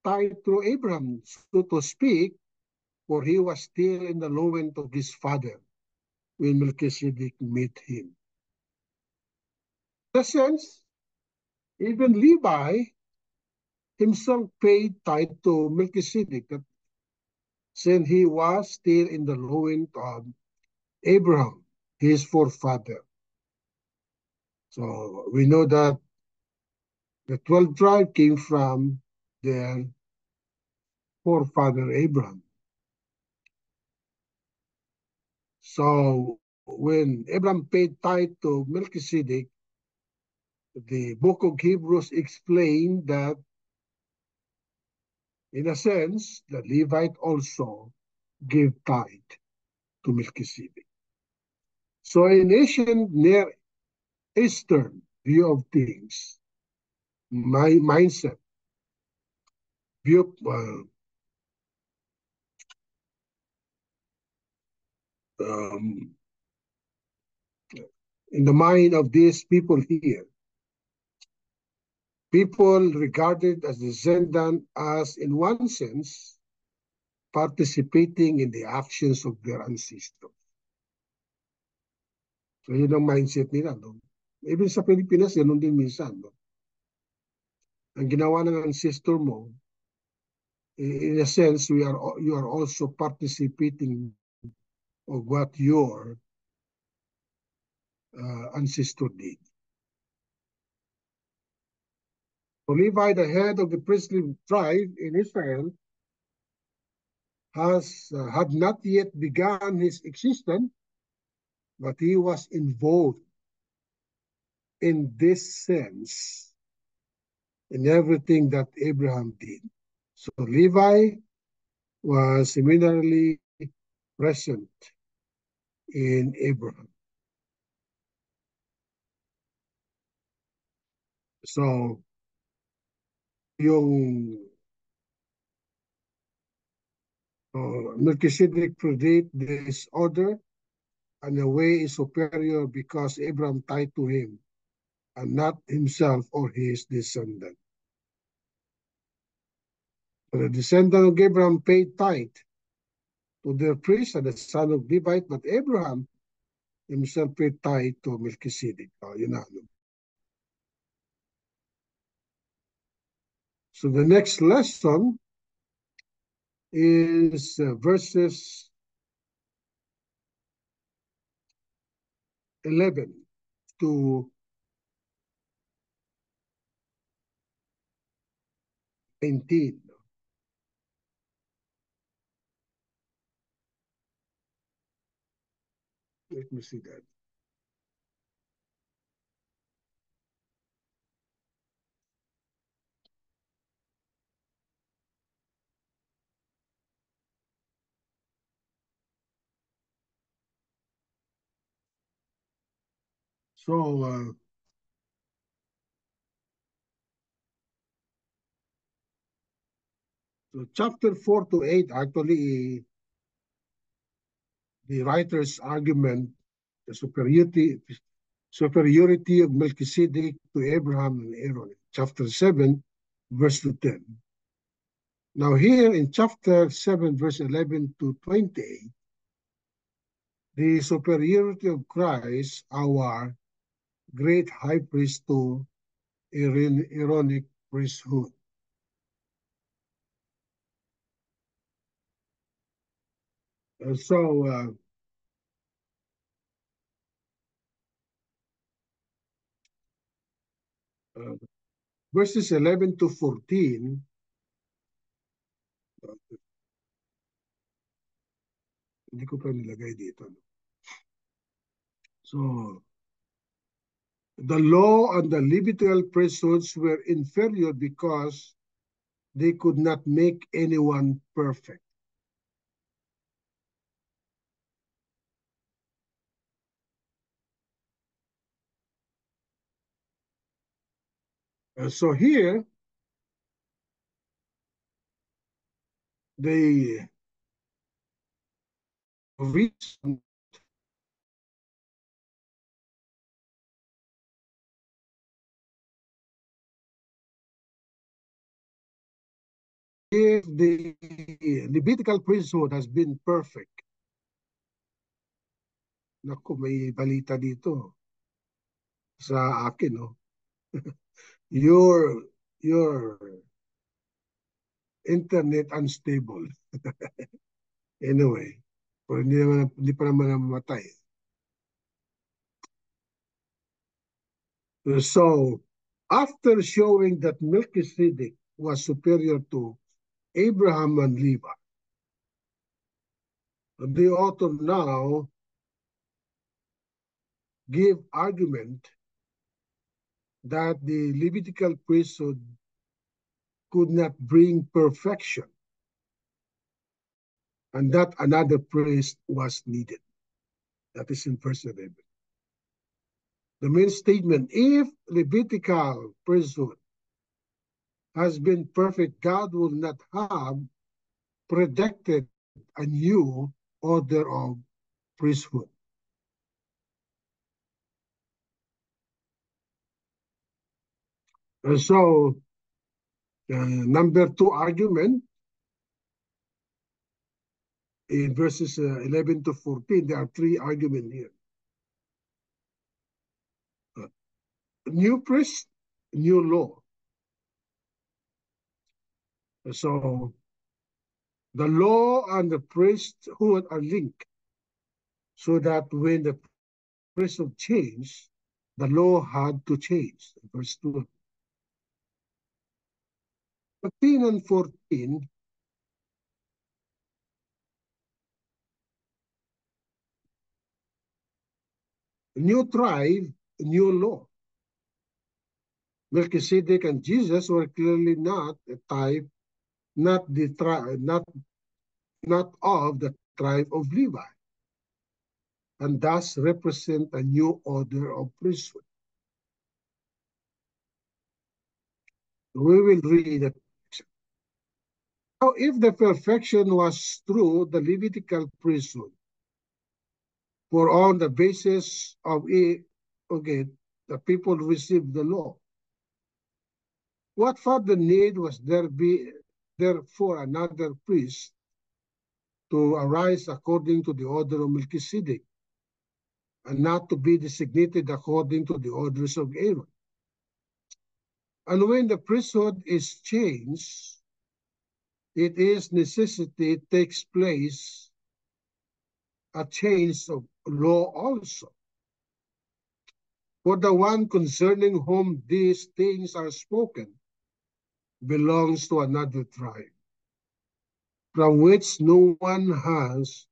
tithe to Abraham, so to speak, for he was still in the loin of his father when Melchizedek met him. In a sense, even Levi himself paid tithe to Melchizedek, since he was still in the loin of Abraham, his forefather. So we know that the 12 tribes came from their forefather Abraham. So when Abraham paid tithe to Melchizedek, the book of Hebrews explained that, in a sense, the Levite also gave tithe to Melchizedek. So in ancient Near Eastern view of things, my mindset, view, in the mind of these people here, people regarded as descendant as, in one sense, participating in the actions of their ancestors. So yun ang mindset nila. No? Even sa Pilipinas, ganun din minsan. No? Ang ginawa ng ancestor mo, in a sense, you are also participating of what your ancestor did. So Levi, the head of the priestly tribe in Israel, had not yet begun his existence, but he was involved in this sense in everything that Abraham did. So Levi was similarly present in Abraham. So yung Melchizedek predate this order, and the way is superior because Abraham tied to him, and not himself or his descendant. So the descendant of Abraham paid tithe to their priest and the son of Levite, but Abraham himself paid tithe to Melchizedek. Yun na. So the next lesson is verses 11 to 19. Let me see that. So chapter 4 to 8, actually, the writer's argument, the superiority of Melchizedek to Abraham and Aaron. Chapter 7, verse 10. Now here in chapter 7, verse 11 to 28, the superiority of Christ, our great high priest, to Aaronic priesthood. So verses 11 to 14, hindi ko pa nilagay dito. So, the law and the Levitical priesthoods were inferior because they could not make anyone perfect. So here, the reason if the Levitical priesthood has been perfect. Naku, may balita dito sa akin, no? Your internet unstable. Anyway, pero hindi pa naman namatay. So, after showing that Melchizedek was superior to Abraham and Levi, the author now give argument that the Levitical priesthood could not bring perfection and that another priest was needed. That is in verse 11. The main statement, if Levitical priesthood has been perfect, God will not have predicted a new order of priesthood. And so, number 2 argument, in verses 11 to 14, there are 3 arguments here. New priest, new law. So, the law and the priesthood are linked, so that when the priesthood changed, the law had to change. Verse 2. 13 and 14, new tribe, new law. Melchizedek and Jesus were clearly not a type, not of the tribe of Levi, and thus represent a new order of priesthood. We will read it. Now, if the perfection was through the Levitical priesthood, for on the basis of it, okay, the people received the law, what further need was there therefore another priest to arise according to the order of Melchizedek, and not to be designated according to the orders of Aaron? And when the priesthood is changed, it is necessity takes place a change of law also. For the one concerning whom these things are spoken belongs to another tribe, from which no one has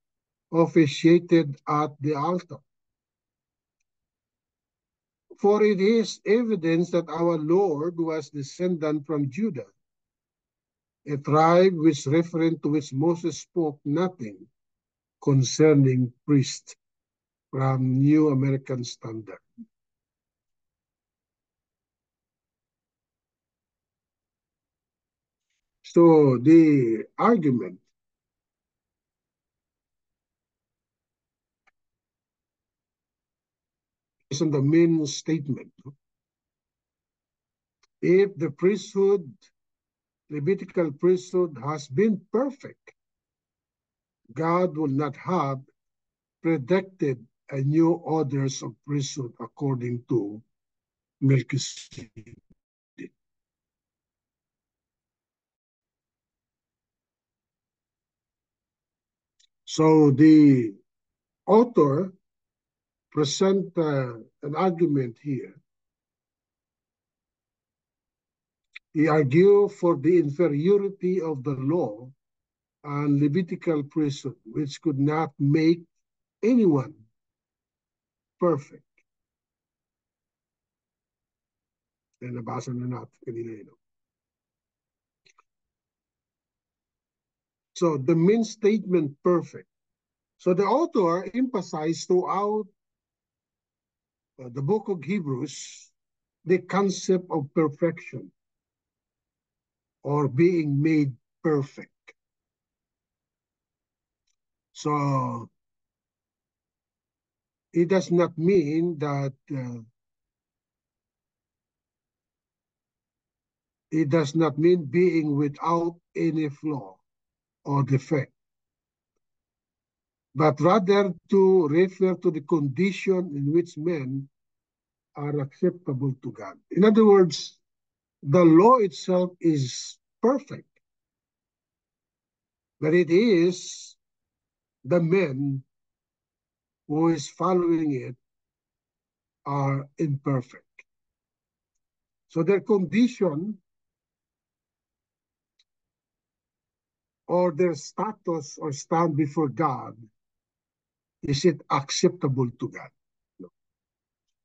officiated at the altar. For it is evidence that our Lord was descendant from Judah, a tribe which referent to which Moses spoke nothing concerning priest, from New American Standard. So the argument is on the main statement. If the priesthood, Levitical priesthood, has been perfect, God will not have predicted a new orders of priesthood according to Melchizedek. So the author present an argument here. He argued for the inferiority of the law and Levitical priesthood, which could not make anyone perfect. And nabasa na natin kanina yun. So the main statement, perfect. So the author emphasized throughout the book of Hebrews the concept of perfection or being made perfect. So it does not mean that it does not mean being without any flaw or defect, but rather to refer to the condition in which men are acceptable to God. In other words, the law itself is perfect, but it is the men who is following it are imperfect. So their condition or their status or stand before God, is it acceptable to God? No.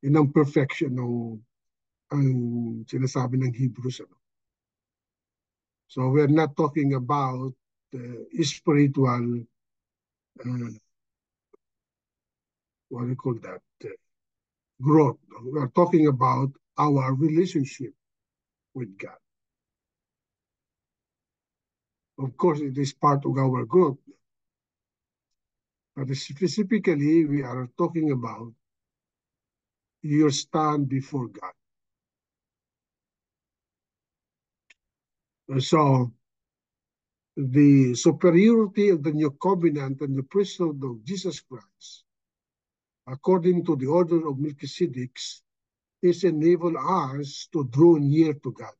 Yun ang perfection ng ang sinasabi ng Hebrews. So we're not talking about spiritual, what do you call that, growth. We're talking about our relationship with God. Of course, it is part of our growth. But specifically, we are talking about your stand before God. So the superiority of the new covenant and the priesthood of Jesus Christ, according to the order of Melchizedek, is enable us to draw near to God.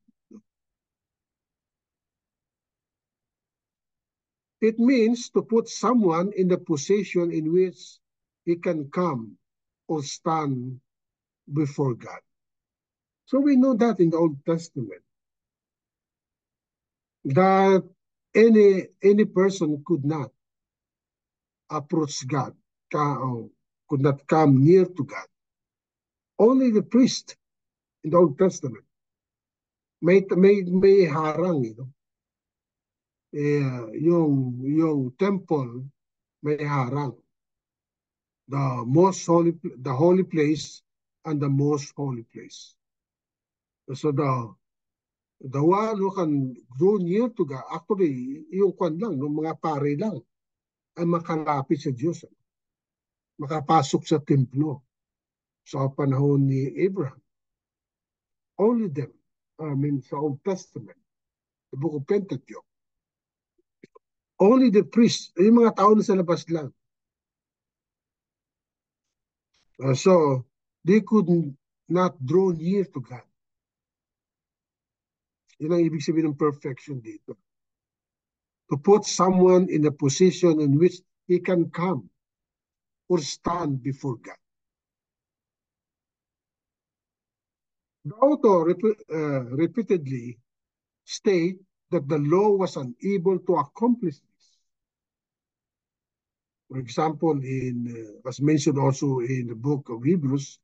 It means to put someone in the position in which he can come or stand before God. So we know that in the Old Testament, that any person could not approach God, could not come near to God. Only the priest in the Old Testament may harang, yung temple may harang. The holy place and the most holy place. So The one who can grow near to God, actually, yung kwan lang, ng mga pare lang, ay makalapit sa Diyos. Makapasok sa templo sa panahon ni Abraham. Only them, sa Old Testament, the book of Pentateuch. Only the priests, yung mga tao na sa labas lang. So, they could not draw near to God. Yun ang ibig sabihin ng perfection dito. To put someone in a position in which he can come or stand before God. The author repeatedly state that the law was unable to accomplish this. For example, as mentioned also in the book of Hebrews,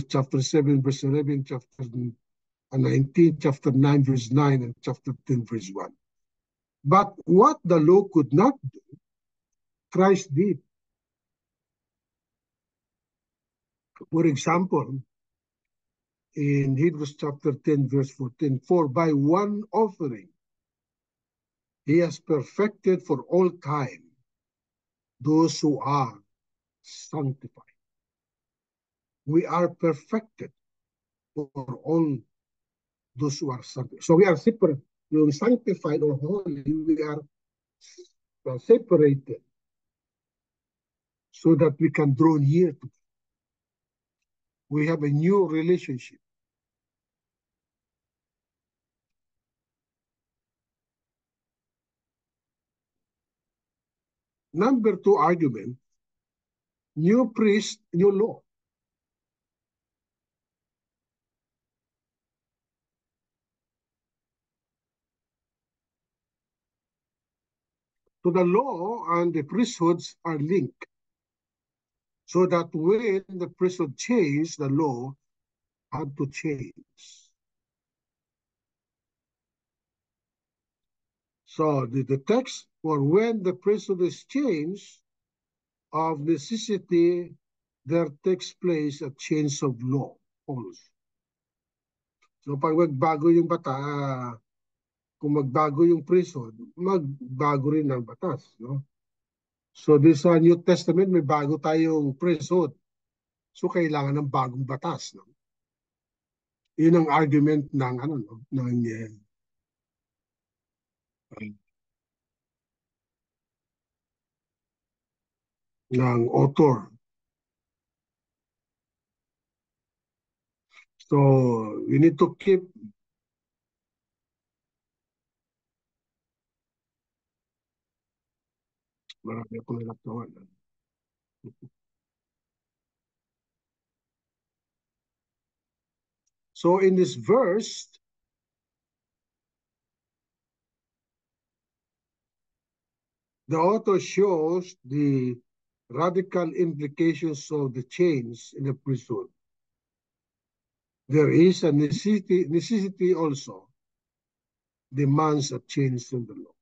chapter 7, verse 11, chapter 19, chapter 9, verse 9, and chapter 10, verse 1. But what the law could not do, Christ did. For example, in Hebrews chapter 10, verse 14, for by one offering, he has perfected for all time those who are sanctified. We are perfected for all those who are sanctified. So we are separate. Yung sanctified or holy, we are separated so that we can draw near to God. We have a new relationship. Number 2 argument, new priest, new law. So the law and the priesthoods are linked. So that when the priesthood changed, the law had to change. So the text for when the priesthood is changed, of necessity, there takes place a change of law also. So pag magbago yung kung magbago yung priesthood, magbago rin ang batas. No? So this New Testament, may bago tayong priesthood. So kailangan ng bagong batas. No? Yun ang argument ng ng author. So we need to keep marami akong nilaktawan. So in this verse, the author shows the radical implications of the change in the priesthood. There is a necessity also demands a change in the law.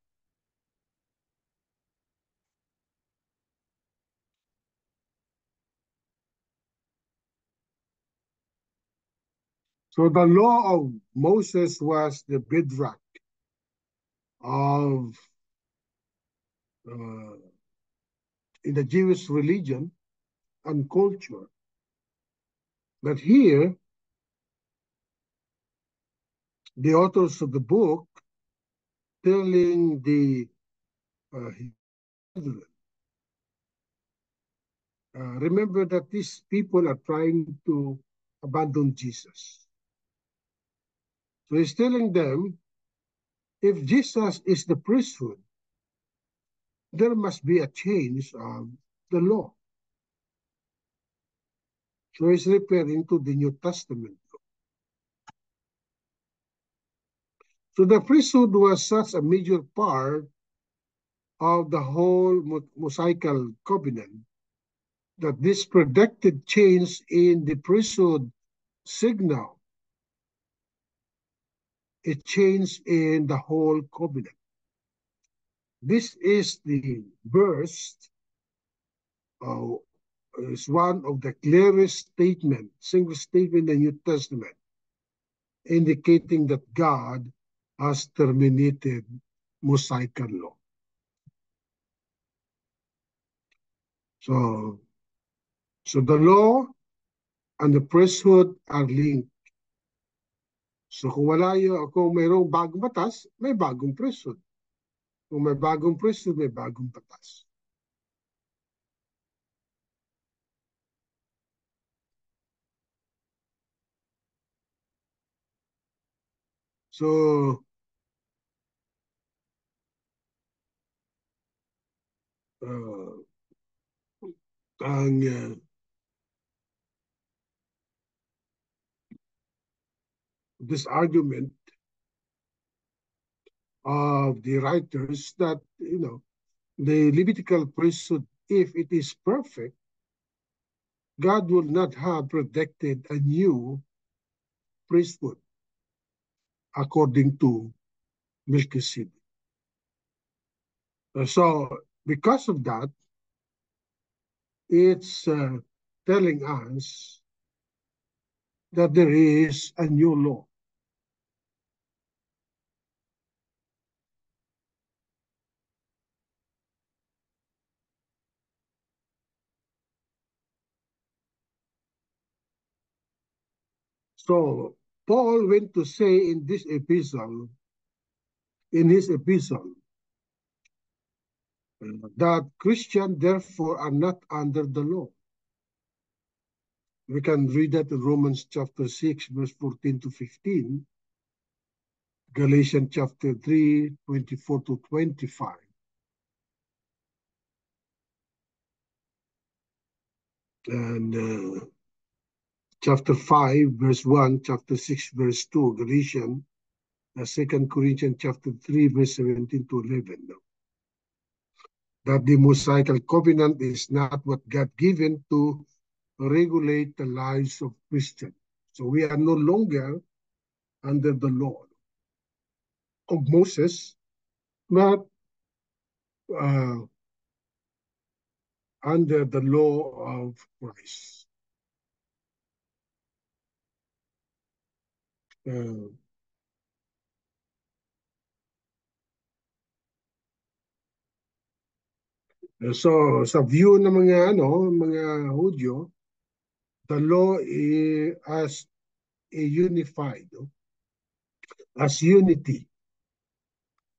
So the law of Moses was the bedrock of in the Jewish religion and culture. But here, the authors of the book telling the remember that these people are trying to abandon Jesus. So he's telling them, if Jesus is the priesthood, there must be a change of the law. So he's referring to the New Testament. So the priesthood was such a major part of the whole Mosaical covenant that this predicted change in the priesthood signal a change in the whole covenant. This is the verse, is one of the clearest statement, single statement in the New Testament indicating that God has terminated Mosaical law. So the law and the priesthood are linked. So kung mayroong bagong batas, may bagong priesthood. Kung may bagong priesthood, may bagong batas. So this argument of the writers that, the Levitical priesthood, if it is perfect, God will not have protected a new priesthood according to Melchizedek. So because of that, it's telling us that there is a new law. So Paul went to say in his epistle, that Christians therefore are not under the law. We can read that in Romans chapter 6, verse 14 to 15, Galatians chapter 3, 24 to 25. And chapter 5, verse 1, chapter 6, verse 2, Galatians, 2 Corinthians chapter 3, verse 17 to 11. That the Mosaical covenant is not what God given to regulate the lives of Christians. So we are no longer under the law of Moses, but under the law of Christ. So sa view ng mga Hudyo, the law is as a unified, as unity.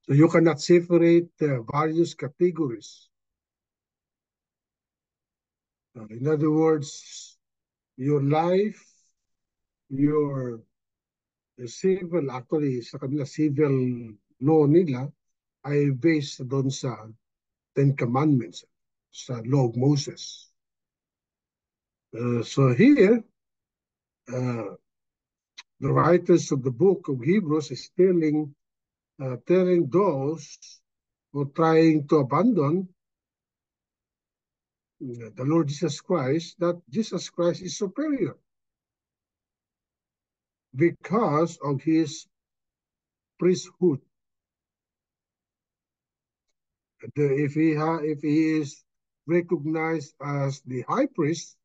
So you cannot separate various categories. In other words, your life, your civil, actually sa kanila civil law nila ay based doon sa Ten Commandments, sa law of Moses. So here, the writers of the book of Hebrews is telling those who are trying to abandon the Lord Jesus Christ that Jesus Christ is superior because of his priesthood. If he is recognized as the high priest,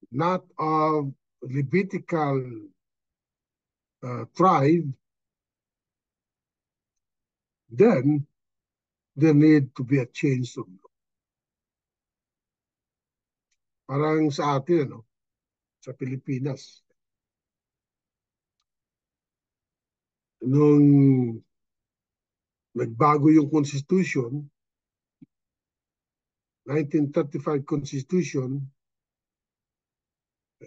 not of Levitical tribe, then there need to be a change of law. Parang sa atin, sa Pilipinas. Nung nagbago yung Constitution, 1935 Constitution,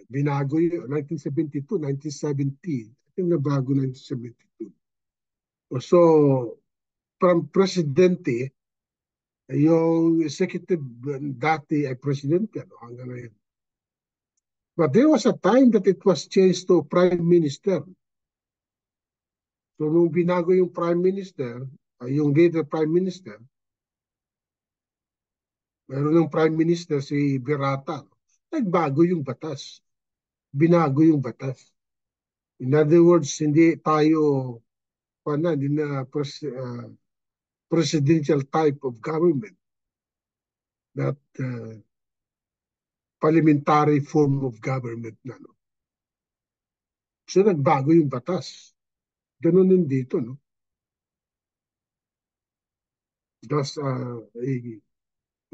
binago yung 1972, 1970, yung nabago 1972. So, from presidente, yung executive dati ay presidente, hanggang ngayon. But there was a time that it was changed to prime minister. So, nung binago yung prime minister, yung later prime minister, meron yung prime minister si Berata, nagbago yung batas. Binago yung batas. In other words, hindi tayo hindi na presidential type of government, that parliamentary form of government na. So nagbago yung batas. Ganun din dito, no? Just a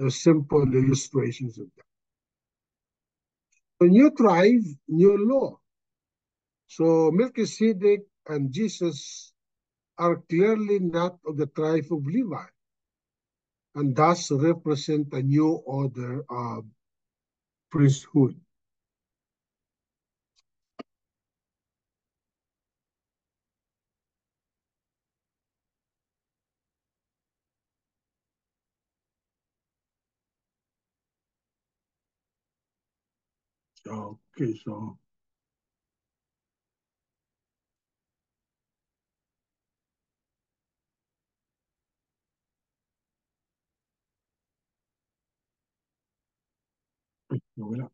simple illustrations of that. So new tribe, new law. So Melchizedek and Jesus are clearly not of the tribe of Levi, and thus represent a new order of priesthood. Okay, so wala.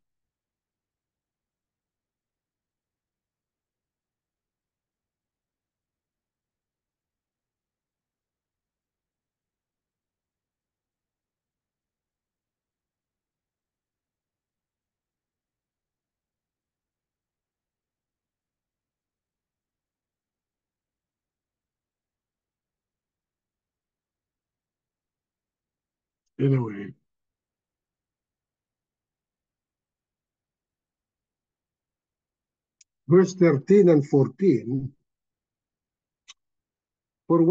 Anyway, verse 13 and 14, for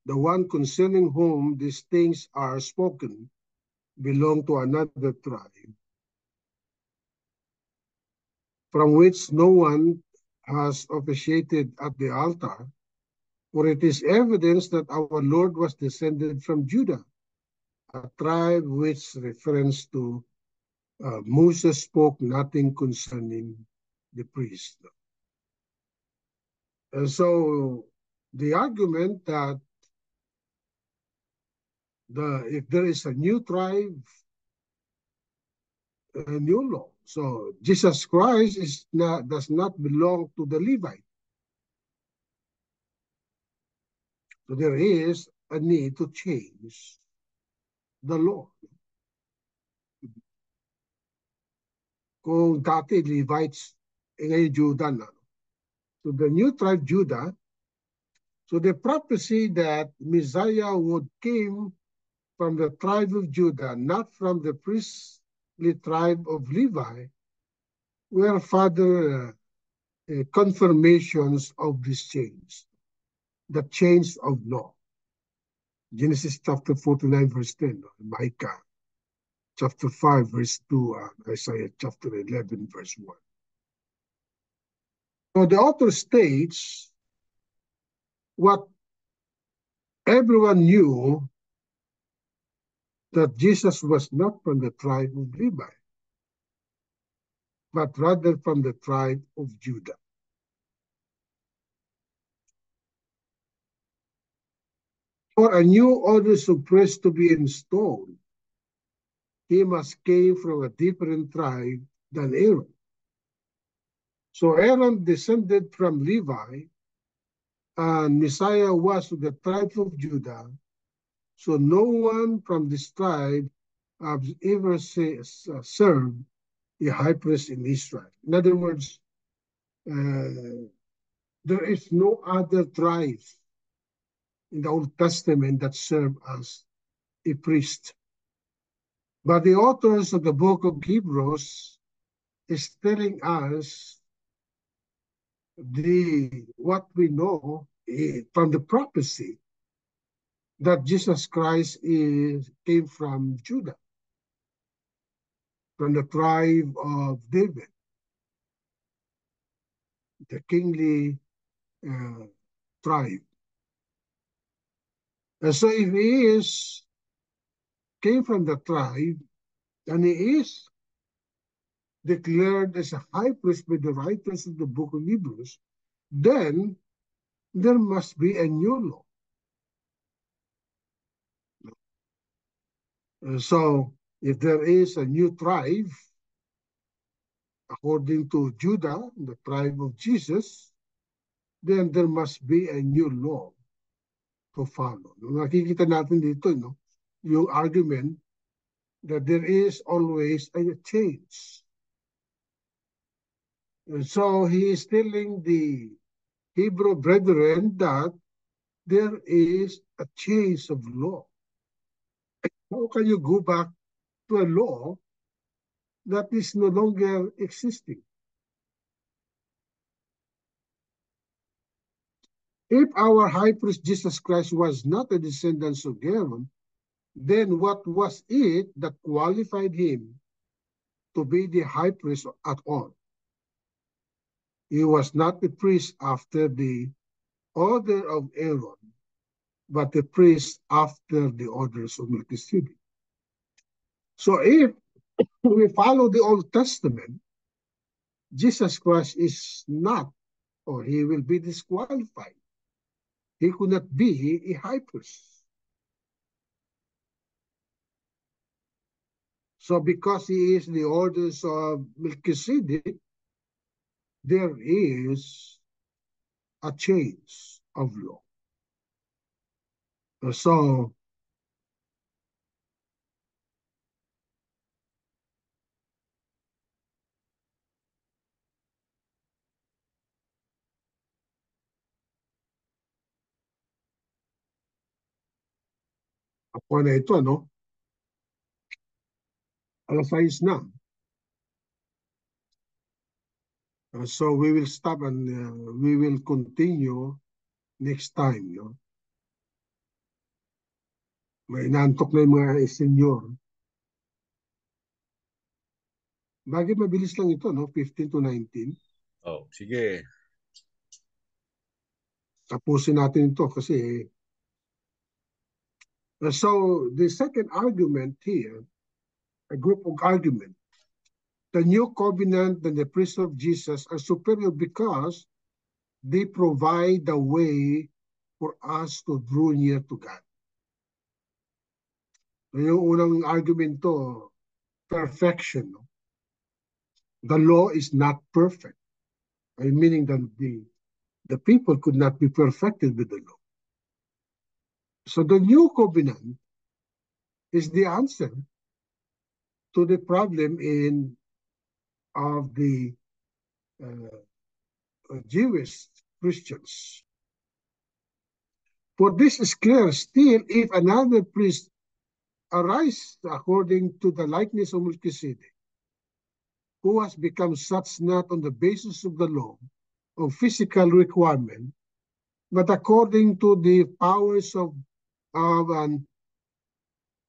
the one concerning whom these things are spoken belong to another tribe, from which no one has officiated at the altar, for it is evidence that our Lord was descended from Judah, a tribe which reference to Moses spoke nothing concerning the priest. And so the argument that if there is a new tribe, a new law. So Jesus Christ does not belong to the Levite. So there is a need to change the law. Kung dati Levites, ngayon Judah na. So the new tribe Judah, so the prophecy that Messiah would came from the tribe of Judah, not from the priestly tribe of Levi, were further confirmations of this change, the change of law. Genesis chapter 49, verse 10, Micah chapter 5, verse 2, Isaiah chapter 11, verse 1. So the author states what everyone knew, that Jesus was not from the tribe of Levi, but rather from the tribe of Judah. For a new order of priest to be installed, he must came from a different tribe than Aaron. So Aaron descended from Levi, and Messiah was of the tribe of Judah. So no one from this tribe has ever served a high priest in Israel. In other words, there is no other tribe in the Old Testament that served as a priest. But the authors of the book of Hebrews is telling us what we know from the prophecy that Jesus Christ came from Judah, from the tribe of David, the kingly tribe. And so if he came from the tribe, and he is declared as a high priest by the writers of the book of Hebrews, then there must be a new law. So if there is a new tribe, according to Judah, the tribe of Jesus, then there must be a new law to follow. Nakikita natin dito, no? Yung argument that there is always a change. So he is telling the Hebrew brethren that there is a change of law. How can you go back to a law that is no longer existing? If our high priest Jesus Christ was not a descendant of Aaron, then what was it that qualified him to be the high priest at all? He was not the priest after the order of Aaron, but the priest after the orders of Melchizedek. So if we follow the Old Testament, Jesus Christ is not, or he will be disqualified. He could not be a high priest. So because he is the orders of Melchizedek, there is a change of law. So ako na ito, no? Alas 6 na. So we will stop and we will continue next time, no? May inaantok na yung mga senior. Bagay mabilis lang ito, no? 15 to 19. Oh, sige. Tapusin natin ito kasi so the second argument here, a group of argument, the new covenant and the priesthood of Jesus are superior because they provide the way for us to draw near to God. So yung unang argument to, perfection. No? The law is not perfect. Meaning that the people could not be perfected with the law. So the new covenant is the answer to the problem of the Jewish Christians. For this is clear still, if another priest arise according to the likeness of Melchizedek, who has become such not on the basis of the law of physical requirement, but according to the powers of an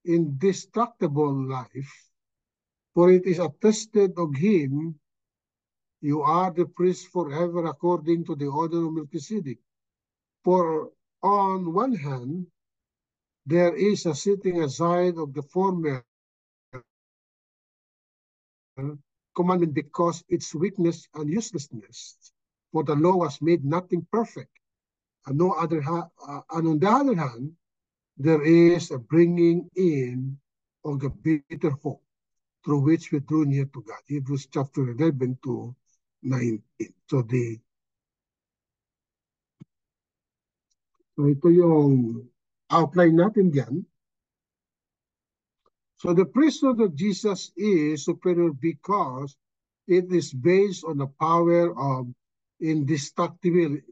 indestructible life, for it is attested of him, you are the priest forever according to the order of Melchizedek. For on one hand, there is a setting aside of the former commandment because its weakness and uselessness, for the law was made nothing perfect. And and on the other hand, there is a bringing in of the bitter hope through which we drew near to God. Hebrews chapter 11 to 19. So ito yung outline natin diyan. So the priesthood of Jesus is superior because it is based on the power of indestructibility.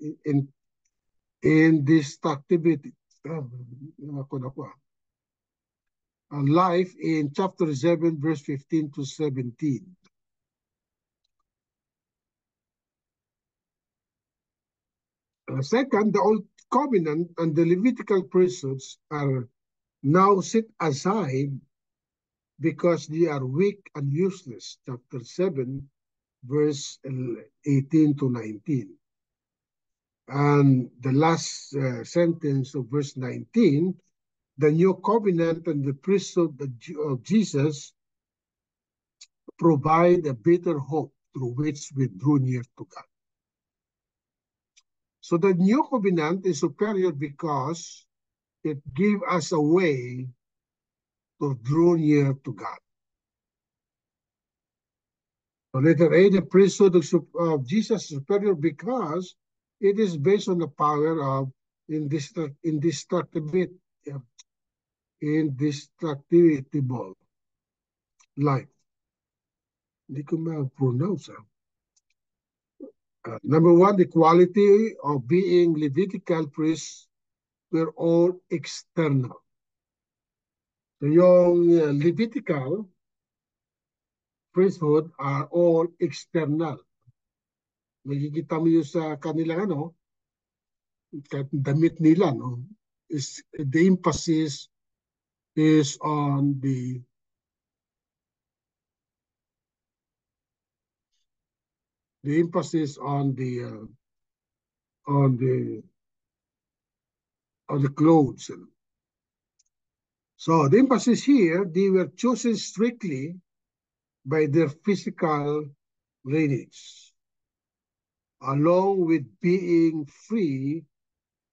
Life in chapter 7, verse 15 to 17. Second, the Old Covenant and the Levitical priesthoods are now set aside because they are weak and useless. Chapter 7, verse 18 to 19. And the last sentence of verse 19, the new covenant and the priesthood of Jesus provide a better hope through which we drew near to God. So the new covenant is superior because it gives us a way to draw near to God. So letter A, the priesthood of Jesus is superior because it is based on the power of indestructible life. Hindi ko ma-pronounce. Number one, the quality of being Levitical priests were all external. So yung Levitical priesthood are all external. Makikita mo yun sa kanilang damit nila, no? The emphasis is on the emphasis on the clothes. So the emphasis here, they were chosen strictly by their physical lineage, along with being free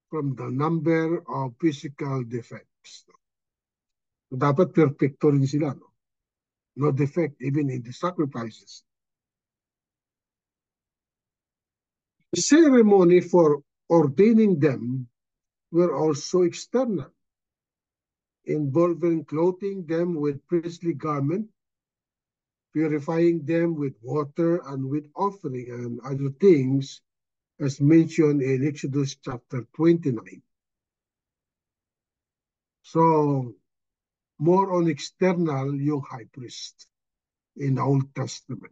from the number of physical defects. So, dapat perfecto rin sila, no? No defect even in the sacrifices. The ceremony for ordaining them were also external, involving clothing them with priestly garment, purifying them with water and with offering and other things, as mentioned in Exodus chapter 29. So, more on external yung high priest in the Old Testament.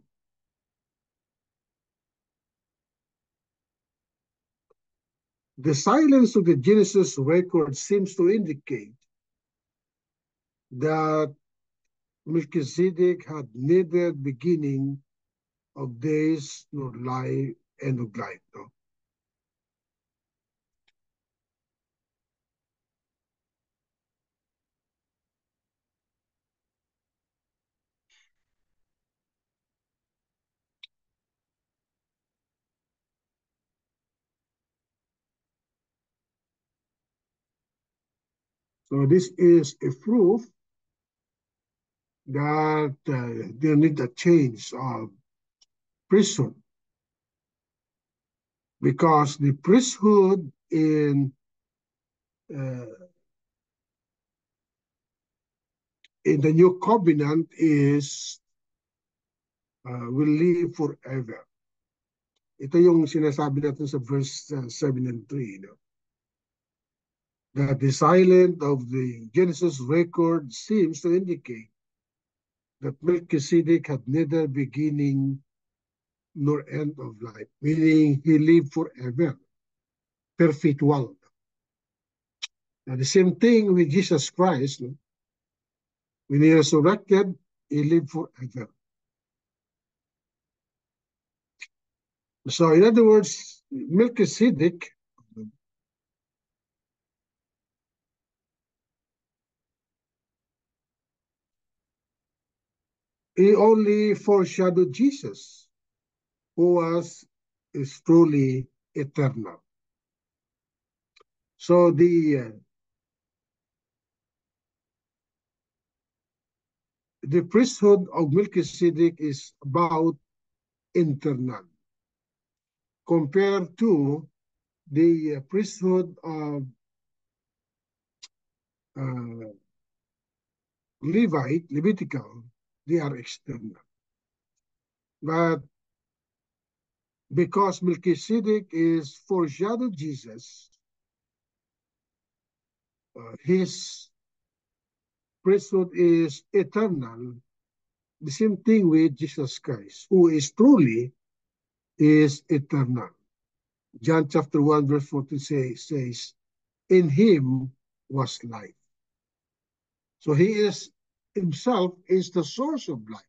The silence of the Genesis record seems to indicate that Melchizedek had neither beginning of days nor end of life. No? So this is a proof that there need a change of priesthood, because the priesthood in the new covenant is will live forever. Ito yung sinasabi natin sa verse 7 and 3. No? That the silence of the Genesis record seems to indicate that Melchizedek had neither beginning nor end of life, meaning he lived forever, perpetual. Now, the same thing with Jesus Christ. No? When he resurrected, he lived forever. So, in other words, Melchizedek he only foreshadowed Jesus, who is truly eternal. So the priesthood of Melchizedek is about internal, compared to the priesthood of Levitical, they are external. But because Melchizedek is foreshadowed Jesus, his priesthood is eternal. The same thing with Jesus Christ, who is truly is eternal. John chapter 1 verse 14 says, in him was life. So he is himself is the source of life.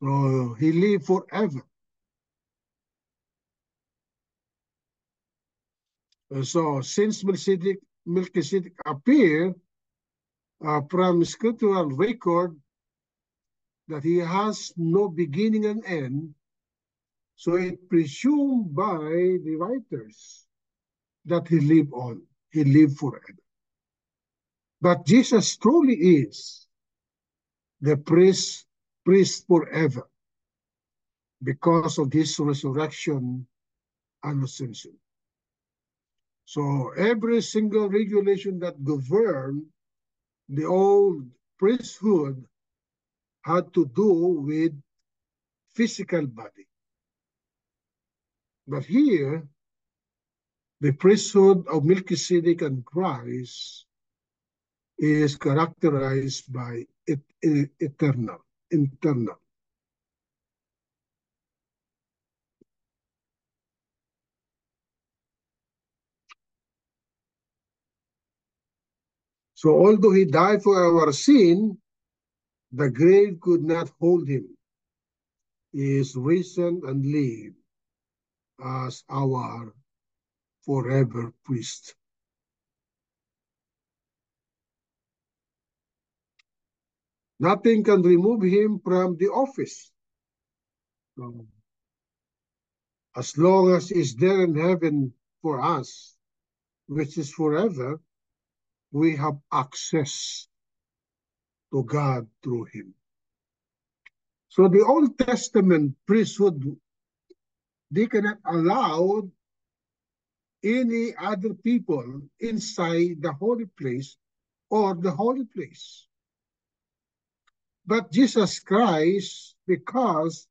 So he lived forever. So since Melchizedek appeared from scriptural record that he has no beginning and end, so it presumed by the writers that he lived forever. But Jesus truly is the priest forever because of his resurrection and ascension. So every single regulation that governed the old priesthood had to do with physical body. But here, the priesthood of Melchizedek and Christ is characterized by internal. So although he died for our sin, the grave could not hold him. He is risen and live as our forever priest. Nothing can remove him from the office. So, as long as he's there in heaven for us, which is forever, we have access to God through him. So the Old Testament priesthood, they cannot allow any other people inside the holy place or the holy place. But Jesus Christ, because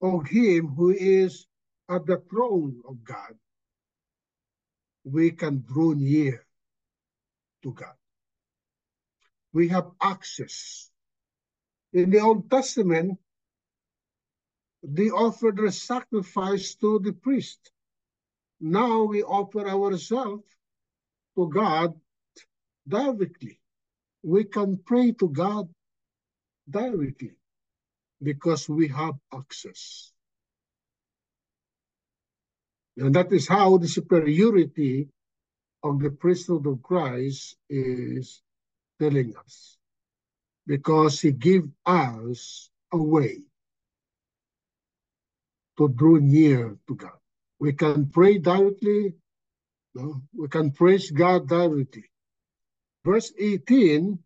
of him who is at the throne of God, we can draw near to God. We have access. In the Old Testament, they offered their sacrifice to the priest. Now we offer ourselves to God directly. We can pray to God directly because we have access. And that is how the superiority of the priesthood of Christ is telling us. Because he gave us a way to draw near to God. We can pray directly. No? We can praise God directly. Verse 18,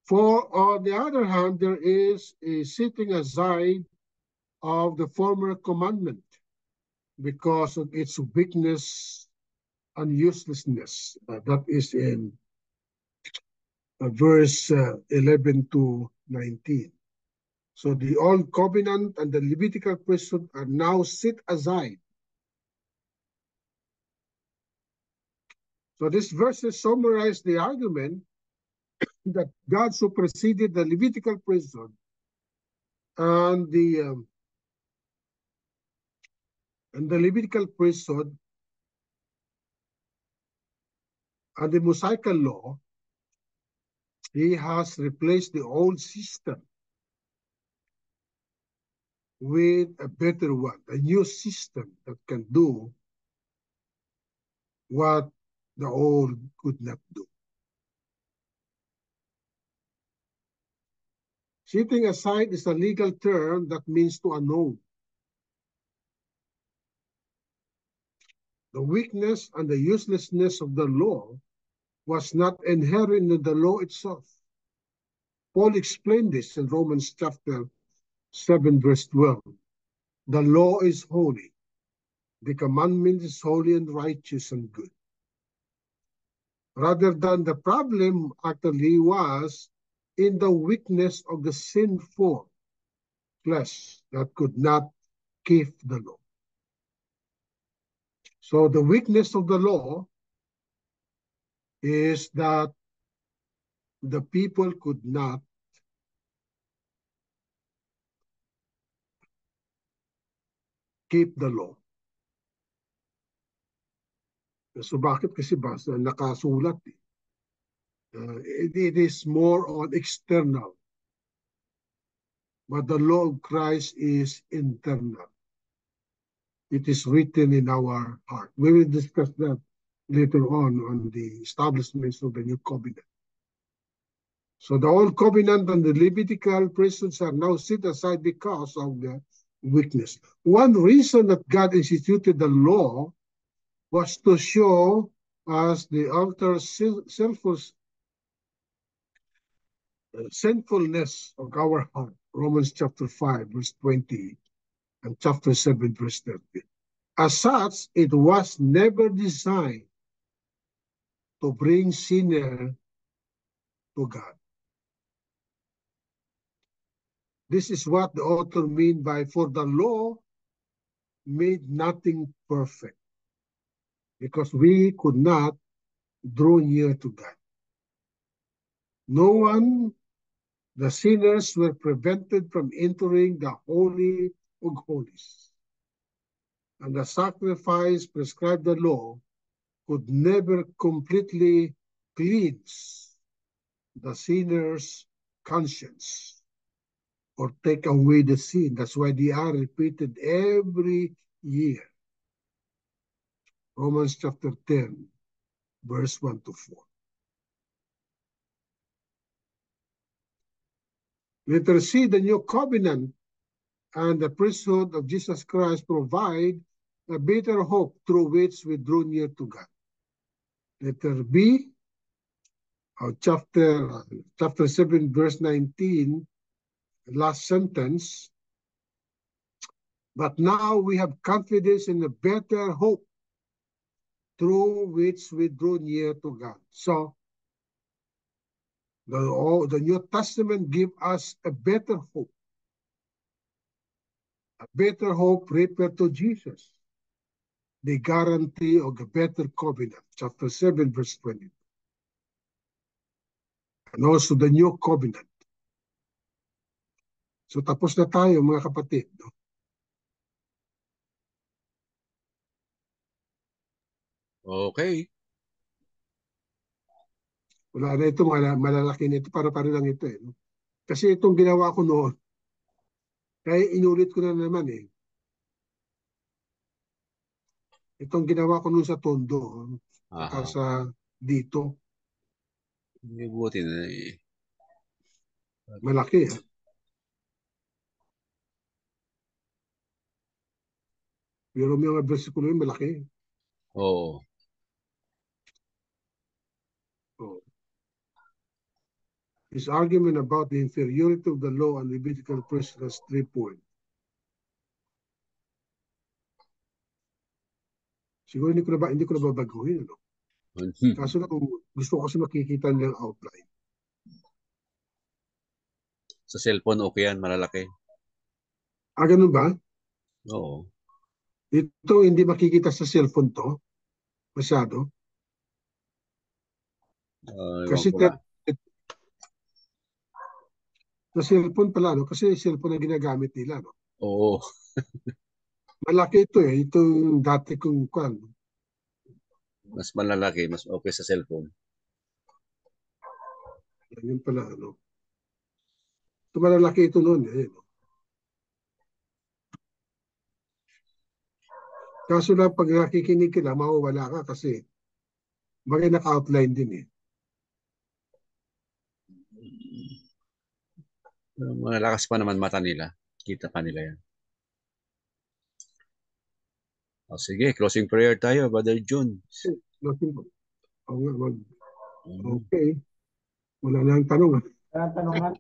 for on the other hand, there is a setting aside of the former commandment because of its weakness and uselessness. That is in verse 11 to 19. So the old covenant and the Levitical priesthood are now set aside. So this verses summarize the argument that God superseded the Levitical priesthood and the Levitical priesthood and the Mosaical law. He has replaced the old system with a better one, a new system that can do what the old could not do. Setting aside is a legal term that means to annul. The weakness and the uselessness of the law was not inherent in the law itself. Paul explained this in Romans chapter 7, verse 12. The law is holy. The commandment is holy and righteous and good. Rather than the problem actually was in the weakness of the sinful flesh that could not keep the law. So the weakness of the law is that the people could not keep the law. So bakit kasi basta nakasulat eh. It is more on external. But the law of Christ is internal. It is written in our heart. We will discuss that later on the establishments of the new covenant. So the old covenant and the Levitical priesthoods are now set aside because of the weakness. One reason that God instituted the law was to show us the utter sinfulness of our heart. Romans chapter 5, verse 20, and chapter 7, verse 30. As such, it was never designed to bring sinner to God. This is what the author means by, for the law made nothing perfect because we could not draw near to God. No one, the sinners were prevented from entering the Holy of Holies. And the sacrifice prescribed the law could never completely cleanse the sinner's conscience or take away the sin. That's why they are repeated every year. Romans chapter 10, verse 1 to 4. Letter C, the new covenant and the priesthood of Jesus Christ provide a better hope through which we draw near to God. Letter B, chapter 7, verse 19, last sentence. But now we have confidence in a better hope through which we draw near to God. So, the New Testament gives us a better hope. A better hope referred to Jesus. The guarantee of the better covenant. Chapter 7, verse 20. And also the new covenant. So tapos na tayo mga kapatid. No? Okay. Wala na ito, malalaki na ito, para-para lang ito. No? Kasi itong ginawa ko noon, kaya inulit ko na naman eh. Itong ginawa ko noon sa Tondo, saka sa dito. Buti na eh. Malaki ha. Pero may mga versikulo yun, malaki. Oo. Oh. His argument about the inferiority of the law and Levitical priesthood has 3 points. Siguro hindi ko na babaguhin. Ano? Kaso lang, gusto ko kasi makikita nilang outline. Sa cellphone, okay yan, malalaki. Ganun ba? Oo. Ito, hindi makikita sa cellphone to. Masyado. Kasi sa cellphone pala, no? Kasi cellphone ang ginagamit nila. No? Oo. Malaki ito eh. Itong dati kong kwan. Mas malalaki, mas okay sa cellphone. Yun pala, ano. Ito malalaki ito noon eh. No? Kaso lang, pag nakikinig ka lang, mawawala ka kasi bagay naka-outline din eh. Malakas pa naman mata nila. Kita pa nila yan. O sige, closing prayer tayo, Brother June. Okay. Wala na ang tanong. Wala ang tanongan.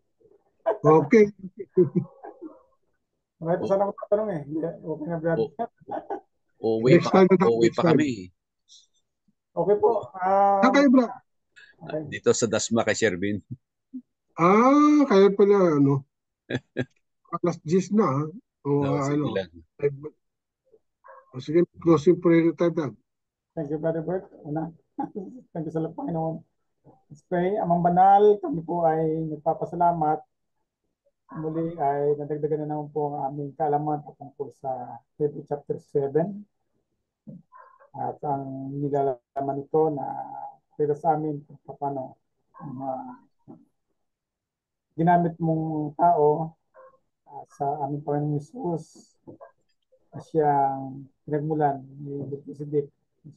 Okay. Ito sana ako tatanong eh. Okay na, Brad. Uuwi pa kami. Okay po. Saan kayo, Brad? Okay. Dito sa Dasma kay Shervin. Kaya pala, ano. Alas 10 na. Sige lang. Sige, closing prayer tayo, Brad. Thank you, Brother Bert. Una, thank you sa lahat, Panginoon. Let's pray. Amang banal, kami po ay nagpapasalamat. Muli ay nadagdagan na naman po ang aming kaalaman tungkol sa Hebrew chapter 7. At ang nilalaman ito na para sa amin kung paano ginamit mong tao sa aming Panginoon Jesus na siyang pinagmulan ni Melchizedek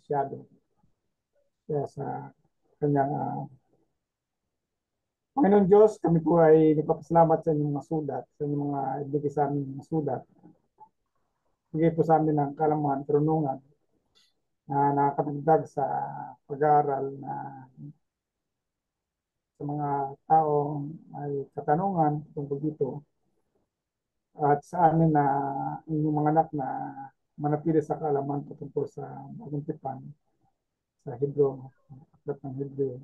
Shadow. Kaya sa kanyang Panginoon Diyos, kami po ay nagpapasalamat sa inyong mga sulat, sa inyong mga ibigay sa amin mga sulat. Bigay po sa amin ng kaalaman, karunungan na nakakatagdag sa pag-aaral na sa mga tao ay katanungan tungkol dito. At sa amin na inyong mga anak na manatili sa kaalaman tungkol sa bagong tipan sa Hebrew, aklat ng Hebrew.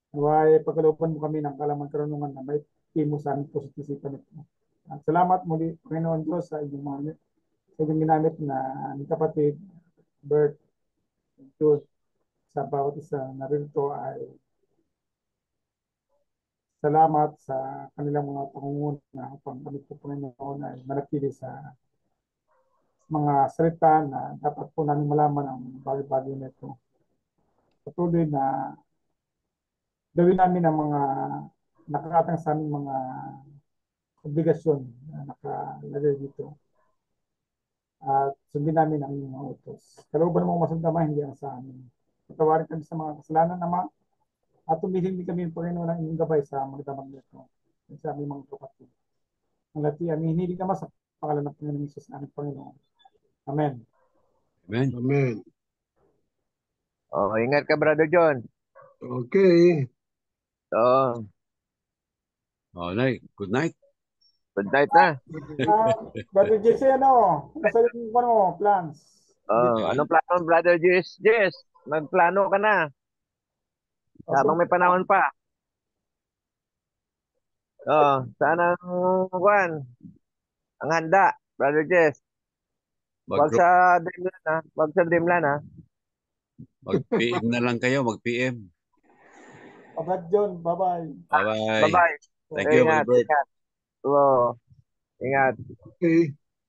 Naway pagkalooban mo kami ng kaalaman karunungan na may timo sa aming positisipan ito. At salamat muli, Panginoon Diyos, sa inyong mga yung ginamit na ni kapatid Bert Jude sa bawat isa na rito ay salamat sa kanilang mga pangunguna upang kami po Panginoon ay manatili sa mga salita na dapat po namin malaman ang bagay-bagay nito. Patuloy na gawin namin ang mga nakakatang sa aming mga obligasyon na nakalagay dito. At sundin namin ang mga utos. Kalooban ng mga masundama, hindi ang sa amin. Patawarin kami sa mga kasalanan naman at tumihindi kami ng Panginoon ng inyong gabay sa magdamag nito. Sa aming mga kapatid. Ang lati, amin, hindi naman sa pangalan ng Panginoon Jesus na aming Panginoon. Amen. Amen. Amen. Oh, ingat ka, Brother John. Okay. Oh, Alright, good night. good night na. Brother Jesse, nasa yung plans? Oh, anong plano, Brother Jess? Jess, magplano ka na. Habang may panahon pa. Oh, sana kuan. Ang handa, Brother Jess. Wag Mag-group, sa Dreamland ha. Wag sa Dreamland ha. mag-PM na lang kayo, mag-PM. Brother John, bye-bye. Bye-bye. Bye-bye. Thank you, Ingat, Brother Bert. ingat. Oo. Ingat. Okay.